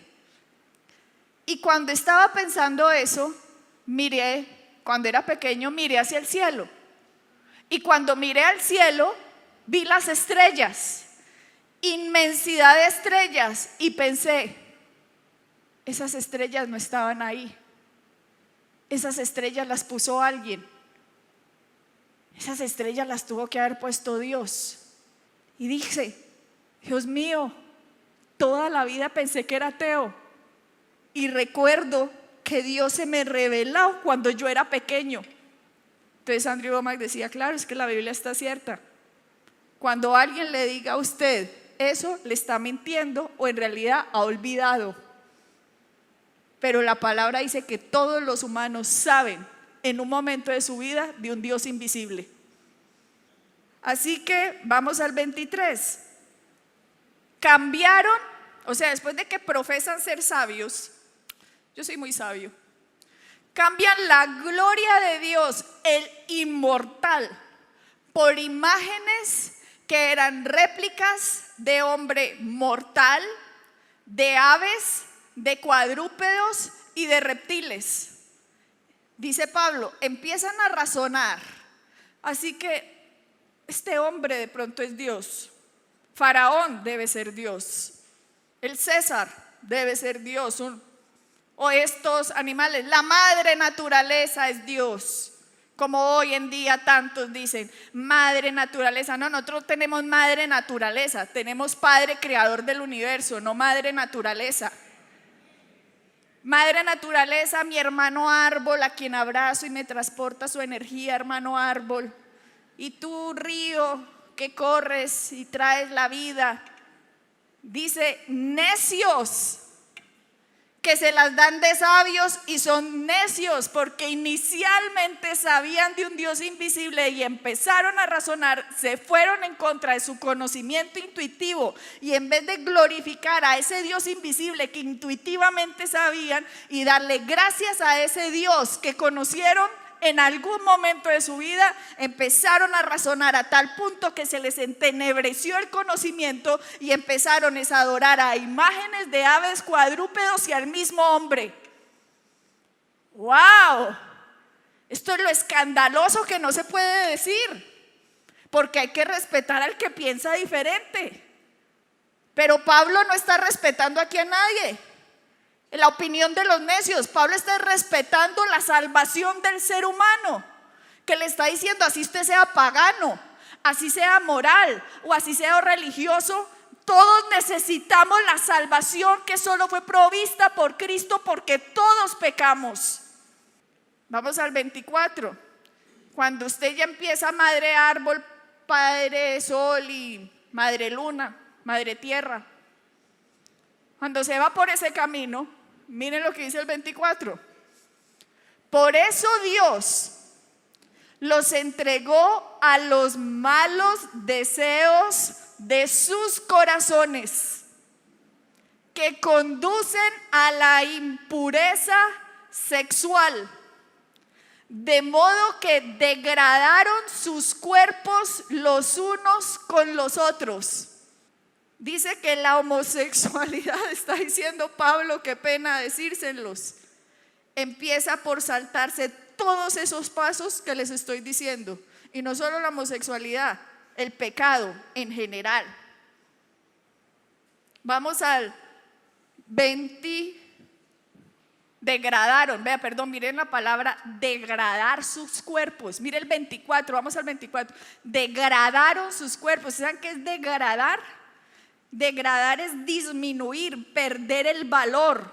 Y cuando estaba pensando eso, cuando era pequeño, miré hacia el cielo. Y cuando miré al cielo, vi las estrellas, inmensidad de estrellas, y pensé, esas estrellas no estaban ahí. Esas estrellas las puso alguien. Esas estrellas las tuvo que haber puesto Dios. Y dije, Dios mío, toda la vida pensé que era ateo. Y recuerdo que Dios se me reveló cuando yo era pequeño. Entonces Andrew Wommack decía, claro, es que la Biblia está cierta. Cuando alguien le diga a usted eso, le está mintiendo o en realidad ha olvidado. Pero la palabra dice que todos los humanos saben en un momento de su vida de un Dios invisible. Así que vamos al 23. Cambiaron, o sea, después de que profesan ser sabios, yo soy muy sabio, cambian la gloria de Dios, el inmortal, por imágenes que eran réplicas de hombre mortal, de aves, de cuadrúpedos y de reptiles. Dice Pablo, empiezan a razonar. Así que este hombre de pronto es Dios. Faraón debe ser Dios. El César debe ser Dios. O estos animales, la madre naturaleza es Dios. Como hoy en día tantos dicen, madre naturaleza. No, nosotros tenemos madre naturaleza. Tenemos padre creador del universo, no madre naturaleza. Madre naturaleza, mi hermano árbol, a quien abrazo y me transporta su energía, hermano árbol. Y tú, río, que corres y traes la vida. Dice, necios, que se las dan de sabios y son necios, porque inicialmente sabían de un Dios invisible y empezaron a razonar, se fueron en contra de su conocimiento intuitivo y en vez de glorificar a ese Dios invisible que intuitivamente sabían y darle gracias a ese Dios que conocieron en algún momento de su vida, empezaron a razonar a tal punto que se les entenebreció el conocimiento y empezaron a adorar a imágenes de aves, cuadrúpedos y al mismo hombre. ¡Wow! Esto es lo escandaloso que no se puede decir, porque hay que respetar al que piensa diferente. Pero Pablo no está respetando aquí a nadie. La opinión de los necios, Pablo está respetando la salvación del ser humano, que le está diciendo, así usted sea pagano, así sea moral o así sea religioso, todos necesitamos la salvación que solo fue provista por Cristo porque todos pecamos. Vamos al 24. Cuando usted ya empieza madre árbol, padre sol y madre luna, madre tierra, cuando se va por ese camino, miren lo que dice el 24. Por eso Dios los entregó a los malos deseos de sus corazones, que conducen a la impureza sexual, de modo que degradaron sus cuerpos los unos con los otros. Dice que la homosexualidad, está diciendo Pablo, qué pena decírselos, empieza por saltarse todos esos pasos que les estoy diciendo. Y no solo la homosexualidad, el pecado en general. Vamos al 20. Degradaron, miren la palabra degradar sus cuerpos. Mire el 24, vamos al 24. Degradaron sus cuerpos. ¿Saben qué es degradar? Degradar es disminuir, perder el valor,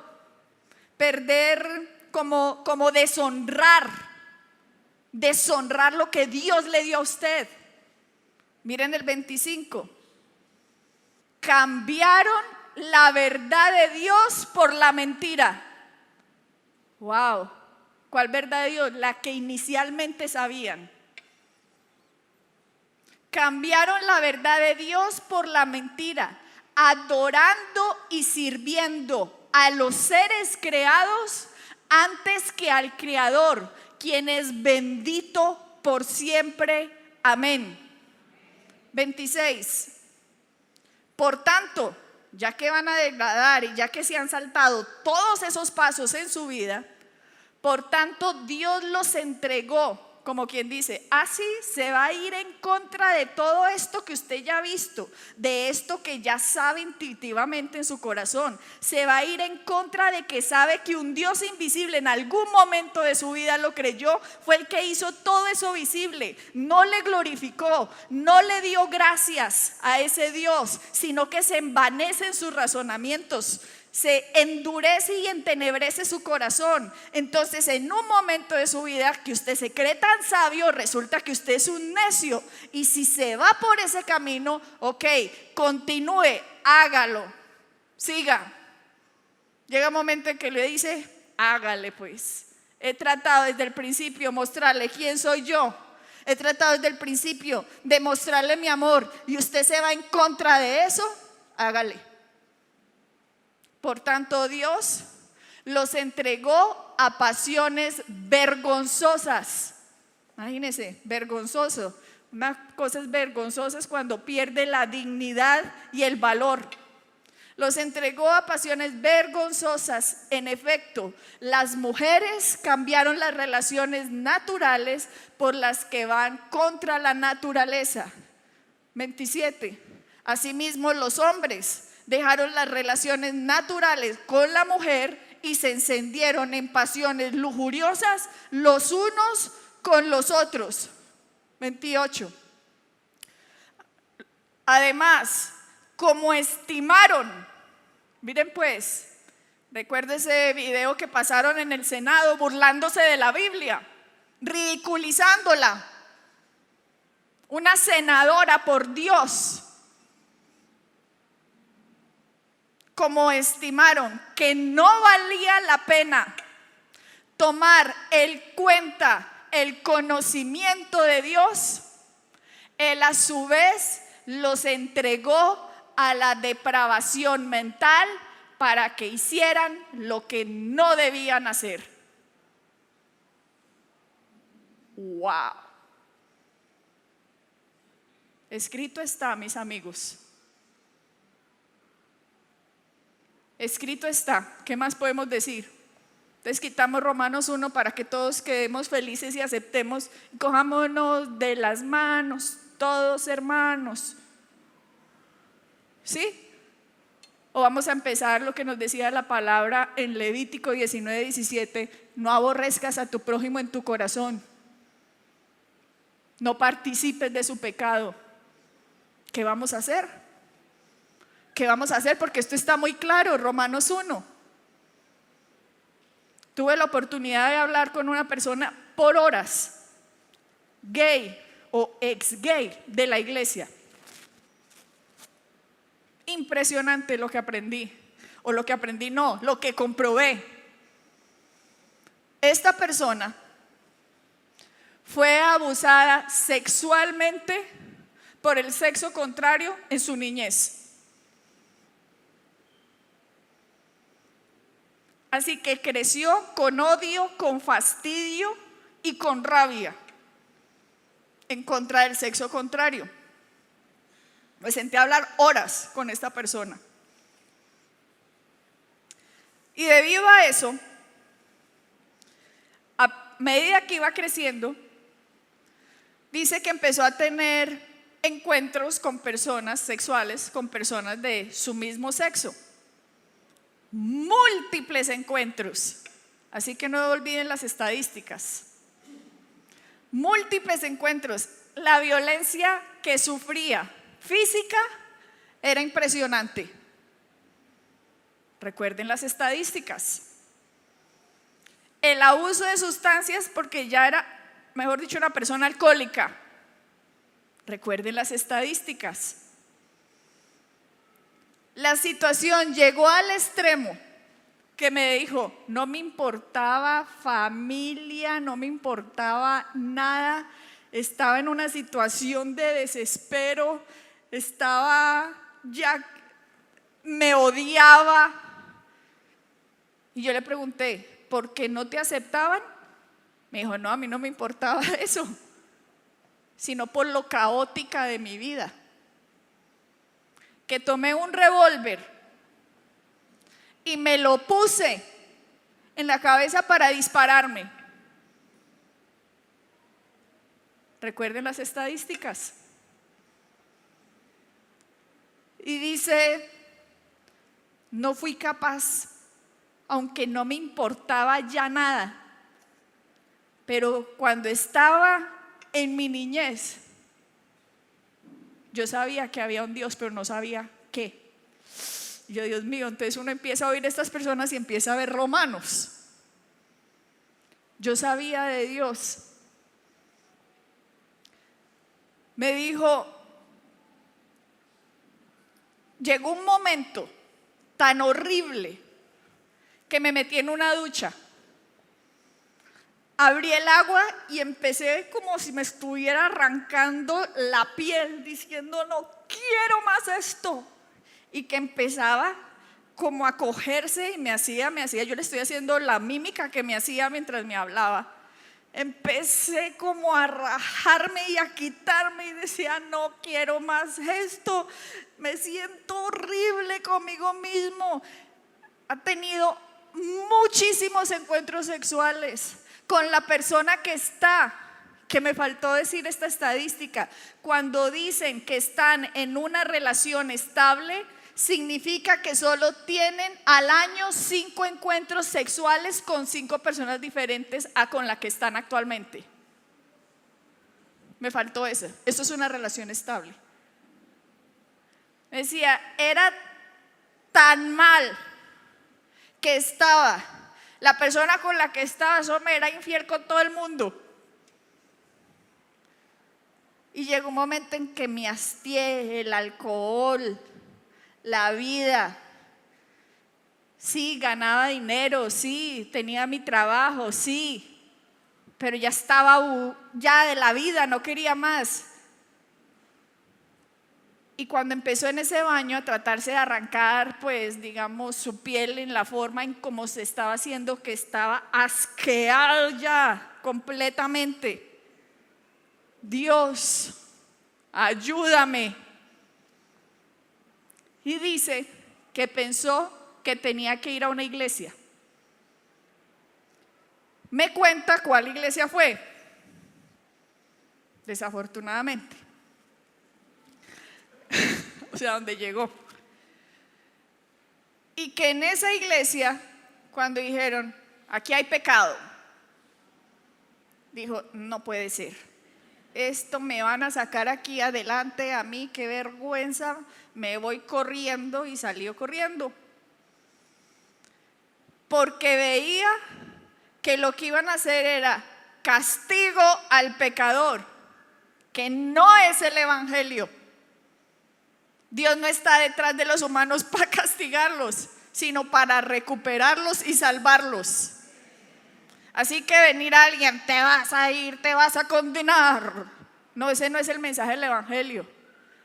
perder como deshonrar lo que Dios le dio a usted. Miren el 25. Cambiaron la verdad de Dios por la mentira. Wow, ¿cuál verdad de Dios? La que inicialmente sabían. Cambiaron la verdad de Dios por la mentira, adorando y sirviendo a los seres creados antes que al Creador, quien es bendito por siempre. Amén. 26. Por tanto, ya que van a degradar y ya que se han saltado todos esos pasos en su vida, por tanto Dios los entregó, como quien dice, así se va a ir en contra de todo esto que usted ya ha visto, de esto que ya sabe intuitivamente en su corazón. Se va a ir en contra de que sabe que un Dios invisible en algún momento de su vida lo creyó, fue el que hizo todo eso visible, no le glorificó, no le dio gracias a ese Dios, sino que se envanece en sus razonamientos, se endurece y entenebrece su corazón. Entonces, en un momento de su vida que usted se cree tan sabio, resulta que usted es un necio. Y si se va por ese camino, ok, continúe, hágalo, siga. Llega un momento en que le dice, hágale pues. He tratado desde el principio mostrarle quién soy yo. He tratado desde el principio de mostrarle mi amor, y usted se va en contra de eso, hágale. Por tanto, Dios los entregó a pasiones vergonzosas. Imagínense, vergonzoso. Una cosa es vergonzosa es cuando pierde la dignidad y el valor. Los entregó a pasiones vergonzosas. En efecto, las mujeres cambiaron las relaciones naturales por las que van contra la naturaleza. 27. Asimismo, los hombres dejaron las relaciones naturales con la mujer y se encendieron en pasiones lujuriosas los unos con los otros. 28. Además, como estimaron, miren pues, recuerda ese video que pasaron en el Senado burlándose de la Biblia, ridiculizándola. Una senadora, por Dios. Como estimaron que no valía la pena tomar el conocimiento de Dios, Él a su vez los entregó a la depravación mental para que hicieran lo que no debían hacer. Wow. Escrito está, mis amigos. Escrito está. ¿Qué más podemos decir? Entonces quitamos Romanos 1 para que todos quedemos felices y aceptemos, cojámonos de las manos, todos hermanos. ¿Sí? O vamos a empezar lo que nos decía la palabra en Levítico 19:17, no aborrezcas a tu prójimo en tu corazón, no participes de su pecado. ¿Qué vamos a hacer? ¿Qué vamos a hacer? Porque esto está muy claro, Romanos 1. Tuve la oportunidad de hablar con una persona por horas, gay o ex gay de la iglesia. Impresionante lo que aprendí, o lo que aprendí no, lo que comprobé. Esta persona fue abusada sexualmente por el sexo contrario en su niñez. Así que creció con odio, con fastidio y con rabia en contra del sexo contrario. Me senté a hablar horas con esta persona. Y debido a eso, a medida que iba creciendo, dice que empezó a tener encuentros con personas sexuales, con personas de su mismo sexo. Múltiples encuentros. Así que no olviden las estadísticas. Múltiples encuentros. La violencia que sufría física era impresionante. Recuerden las estadísticas. El abuso de sustancias, porque ya era, mejor dicho, una persona alcohólica. Recuerden las estadísticas. La situación llegó al extremo que me dijo, no me importaba familia, no me importaba nada, estaba en una situación de desespero, me odiaba. Y yo le pregunté, ¿por qué no te aceptaban? Me dijo, no, a mí no me importaba eso, sino por lo caótica de mi vida. Que tomé un revólver y me lo puse en la cabeza para dispararme. Recuerden las estadísticas. Y dice, no fui capaz, aunque no me importaba ya nada, pero cuando estaba en mi niñez, yo sabía que había un Dios, pero no sabía qué. Y yo, Dios mío, entonces uno empieza a oír a estas personas y empieza a ver Romanos. Yo sabía de Dios. Me dijo, llegó un momento tan horrible que me metí en una ducha. Abrí el agua y empecé como si me estuviera arrancando la piel, diciendo no quiero más esto. Y que empezaba como a cogerse y me hacía, yo le estoy haciendo la mímica que me hacía mientras me hablaba. Empecé como a rajarme y a quitarme y decía no quiero más esto, me siento horrible conmigo mismo. Ha tenido muchísimos encuentros sexuales con la persona que me faltó decir esta estadística, cuando dicen que están en una relación estable, significa que solo tienen al año 5 encuentros sexuales con 5 personas diferentes a con la que están actualmente. Me faltó eso. Esto es una relación estable. Me decía, era tan mal que estaba. La persona con la que estaba, eso me era infiel con todo el mundo. Y llegó un momento en que me hastié, el alcohol, la vida. Sí, ganaba dinero, sí, tenía mi trabajo, sí, pero ya estaba ya de la vida, no quería más. Y cuando empezó en ese baño a tratarse de arrancar, pues digamos, su piel en la forma en cómo se estaba haciendo, que estaba asqueado ya completamente. Dios, ayúdame. Y dice que pensó que tenía que ir a una iglesia. Me cuenta cuál iglesia fue. Desafortunadamente. o sea, donde llegó. Y que en esa iglesia, cuando dijeron, aquí hay pecado, dijo, no puede ser. Esto me van a sacar aquí adelante a mí, qué vergüenza, me voy corriendo, y salió corriendo. Porque veía que lo que iban a hacer era castigo al pecador, que no es el evangelio. Dios no está detrás de los humanos para castigarlos, sino para recuperarlos y salvarlos. Así que venir a alguien, te vas a ir, te vas a condenar. No, ese no es el mensaje del evangelio.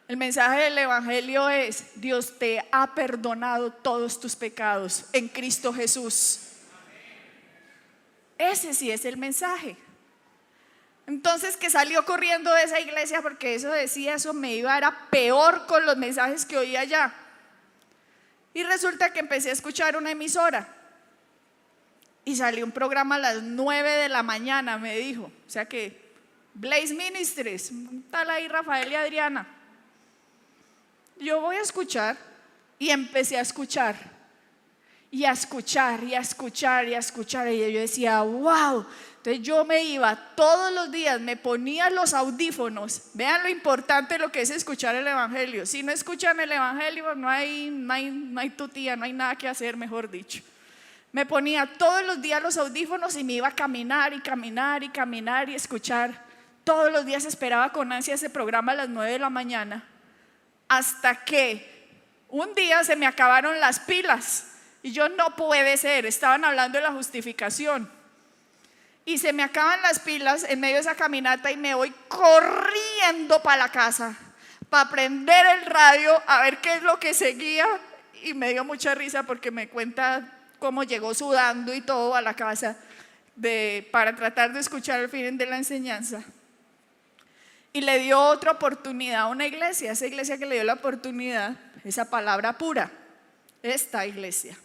El mensaje del evangelio es: Dios te ha perdonado todos tus pecados en Cristo Jesús. Ese sí es el mensaje. Entonces, que salió corriendo de esa iglesia porque eso decía, eso me iba, era peor con los mensajes que oía allá. Y resulta que empecé a escuchar una emisora y salió un programa a las 9 de la mañana, me dijo. O sea que Blaze Ministries, tal ahí Rafael y Adriana. Yo voy a escuchar, y empecé a escuchar y a escuchar y a escuchar y a escuchar, y yo decía, wow. Entonces yo me iba todos los días, me ponía los audífonos. Vean lo importante de lo que es escuchar el evangelio. Si no escuchan el evangelio, no hay tutía, no hay nada que hacer, mejor dicho. Me ponía todos los días los audífonos y me iba a caminar y caminar y caminar y escuchar. Todos los días esperaba con ansia ese programa a las 9 de la mañana, hasta que un día se me acabaron las pilas y yo, no puede ser, estaban hablando de la justificación, y se me acaban las pilas en medio de esa caminata y me voy corriendo para la casa para prender el radio a ver qué es lo que seguía, y me dio mucha risa porque me cuenta cómo llegó sudando y todo a la casa para tratar de escuchar el fin de la enseñanza. Y le dio otra oportunidad a una iglesia, esa iglesia que le dio la oportunidad, esa palabra pura, esta iglesia.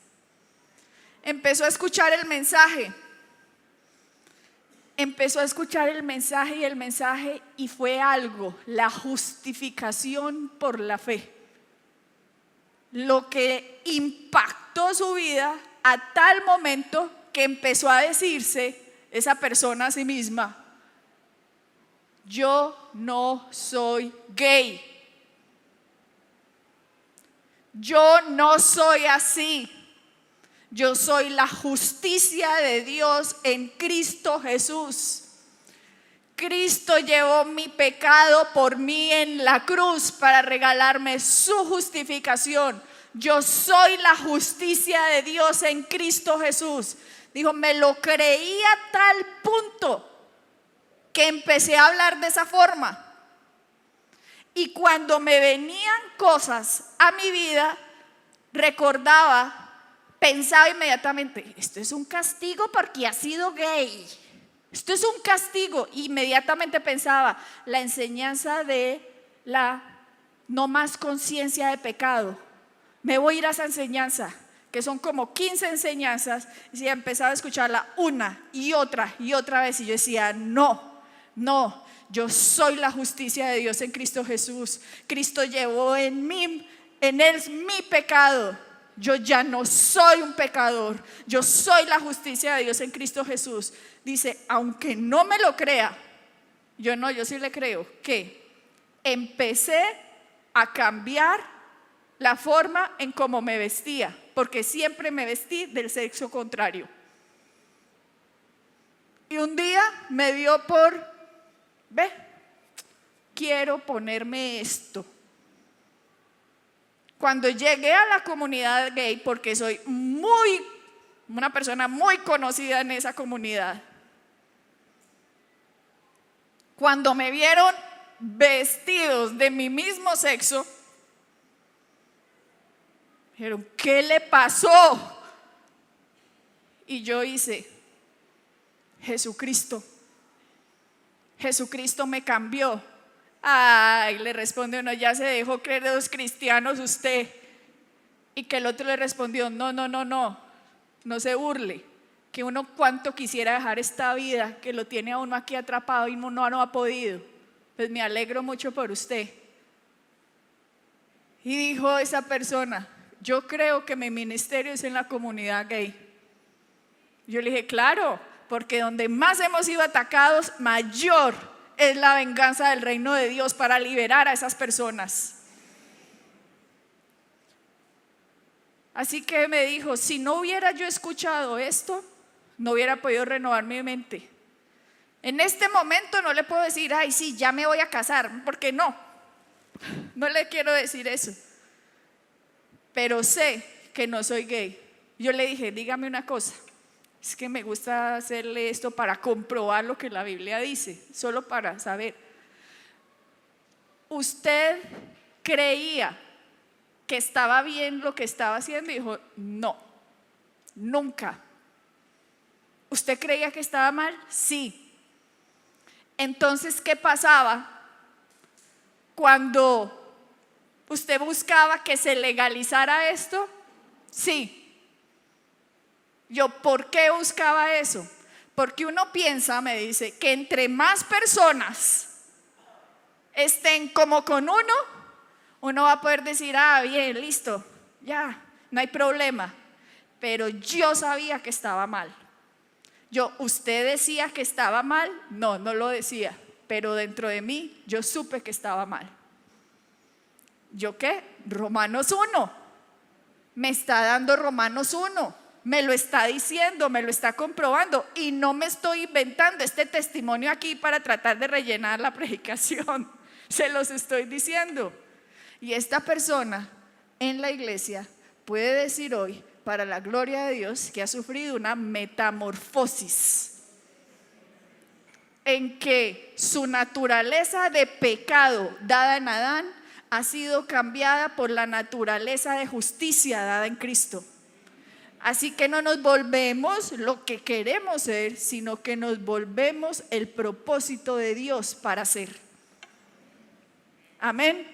Empezó a escuchar el mensaje, y fue algo, la justificación por la fe, lo que impactó su vida a tal momento que empezó a decirse esa persona a sí misma: yo no soy gay, yo no soy así, yo soy la justicia de Dios en Cristo Jesús. Cristo llevó mi pecado por mí en la cruz para regalarme su justificación. Yo soy la justicia de Dios en Cristo Jesús. Dijo, me lo creí a tal punto que empecé a hablar de esa forma. Y cuando me venían cosas a mi vida, recordaba, pensaba inmediatamente, esto es un castigo porque ha sido gay. Esto es un castigo. Inmediatamente pensaba, la enseñanza de la no más conciencia de pecado. Me voy a ir a esa enseñanza, que son como 15 enseñanzas, y empezaba a escucharla una y otra vez, y yo decía, no, yo soy la justicia de Dios en Cristo Jesús. Cristo llevó en él mi pecado. Yo ya no soy un pecador, yo soy la justicia de Dios en Cristo Jesús. Dice, aunque no me lo crea, yo sí le creo, que empecé a cambiar la forma en cómo me vestía, porque siempre me vestí del sexo contrario. Y un día me dio por, quiero ponerme esto. Cuando llegué a la comunidad gay, porque soy una persona muy conocida en esa comunidad, cuando me vieron vestidos de mi mismo sexo, dijeron, ¿qué le pasó? Y yo hice, Jesucristo me cambió. Ay, le responde uno, ya se dejó creer de los cristianos usted. Y que el otro le respondió, no se burle, que uno cuánto quisiera dejar esta vida, que lo tiene a uno aquí atrapado y no ha podido. Pues me alegro mucho por usted. Y dijo esa persona: yo creo que mi ministerio es en la comunidad gay. Yo le dije: claro, porque donde más hemos sido atacados, mayor es la venganza del reino de Dios para liberar a esas personas. Así que me dijo: si no hubiera yo escuchado esto, no hubiera podido renovar mi mente. En este momento no le puedo decir: ay, sí, ya me voy a casar, porque no le quiero decir eso. Pero sé que no soy gay. Yo le dije: dígame una cosa, es que me gusta hacerle esto para comprobar lo que la Biblia dice, solo para saber. ¿Usted creía que estaba bien lo que estaba haciendo? Y dijo: no, nunca. ¿Usted creía que estaba mal? Sí. Entonces, ¿qué pasaba cuando usted buscaba que se legalizara esto? Sí. Yo, ¿por qué buscaba eso? Porque uno piensa, me dice, que entre más personas estén como con uno va a poder decir: ah, bien, listo, ya, no hay problema. Pero yo sabía que estaba mal. ¿Usted decía que estaba mal? No lo decía, pero dentro de mí yo supe que estaba mal. ¿Yo qué? Romanos 1. Me está dando Romanos 1. Me lo está diciendo, me lo está comprobando, y no me estoy inventando este testimonio aquí para tratar de rellenar la predicación. Se los estoy diciendo. Y esta persona en la iglesia puede decir hoy, para la gloria de Dios, que ha sufrido una metamorfosis, en que su naturaleza de pecado dada en Adán ha sido cambiada por la naturaleza de justicia dada en Cristo. Así que no nos volvemos lo que queremos ser, sino que nos volvemos el propósito de Dios para ser. Amén.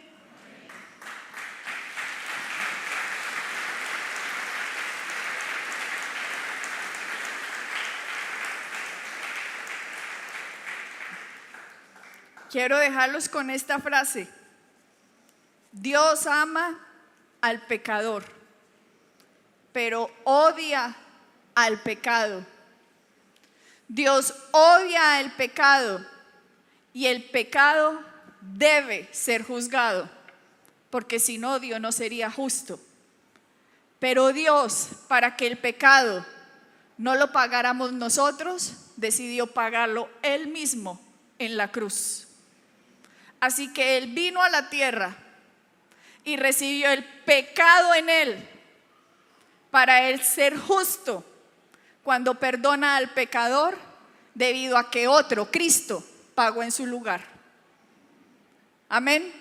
Quiero dejarlos con esta frase: Dios ama al pecador, pero odia al pecado. Dios odia el pecado, y el pecado debe ser juzgado, porque sin odio no sería justo. Pero Dios, para que el pecado no lo pagáramos nosotros, decidió pagarlo Él mismo en la cruz. Así que Él vino a la tierra y recibió el pecado en Él, para Él ser justo cuando perdona al pecador, debido a que otro, Cristo, pagó en su lugar. Amén.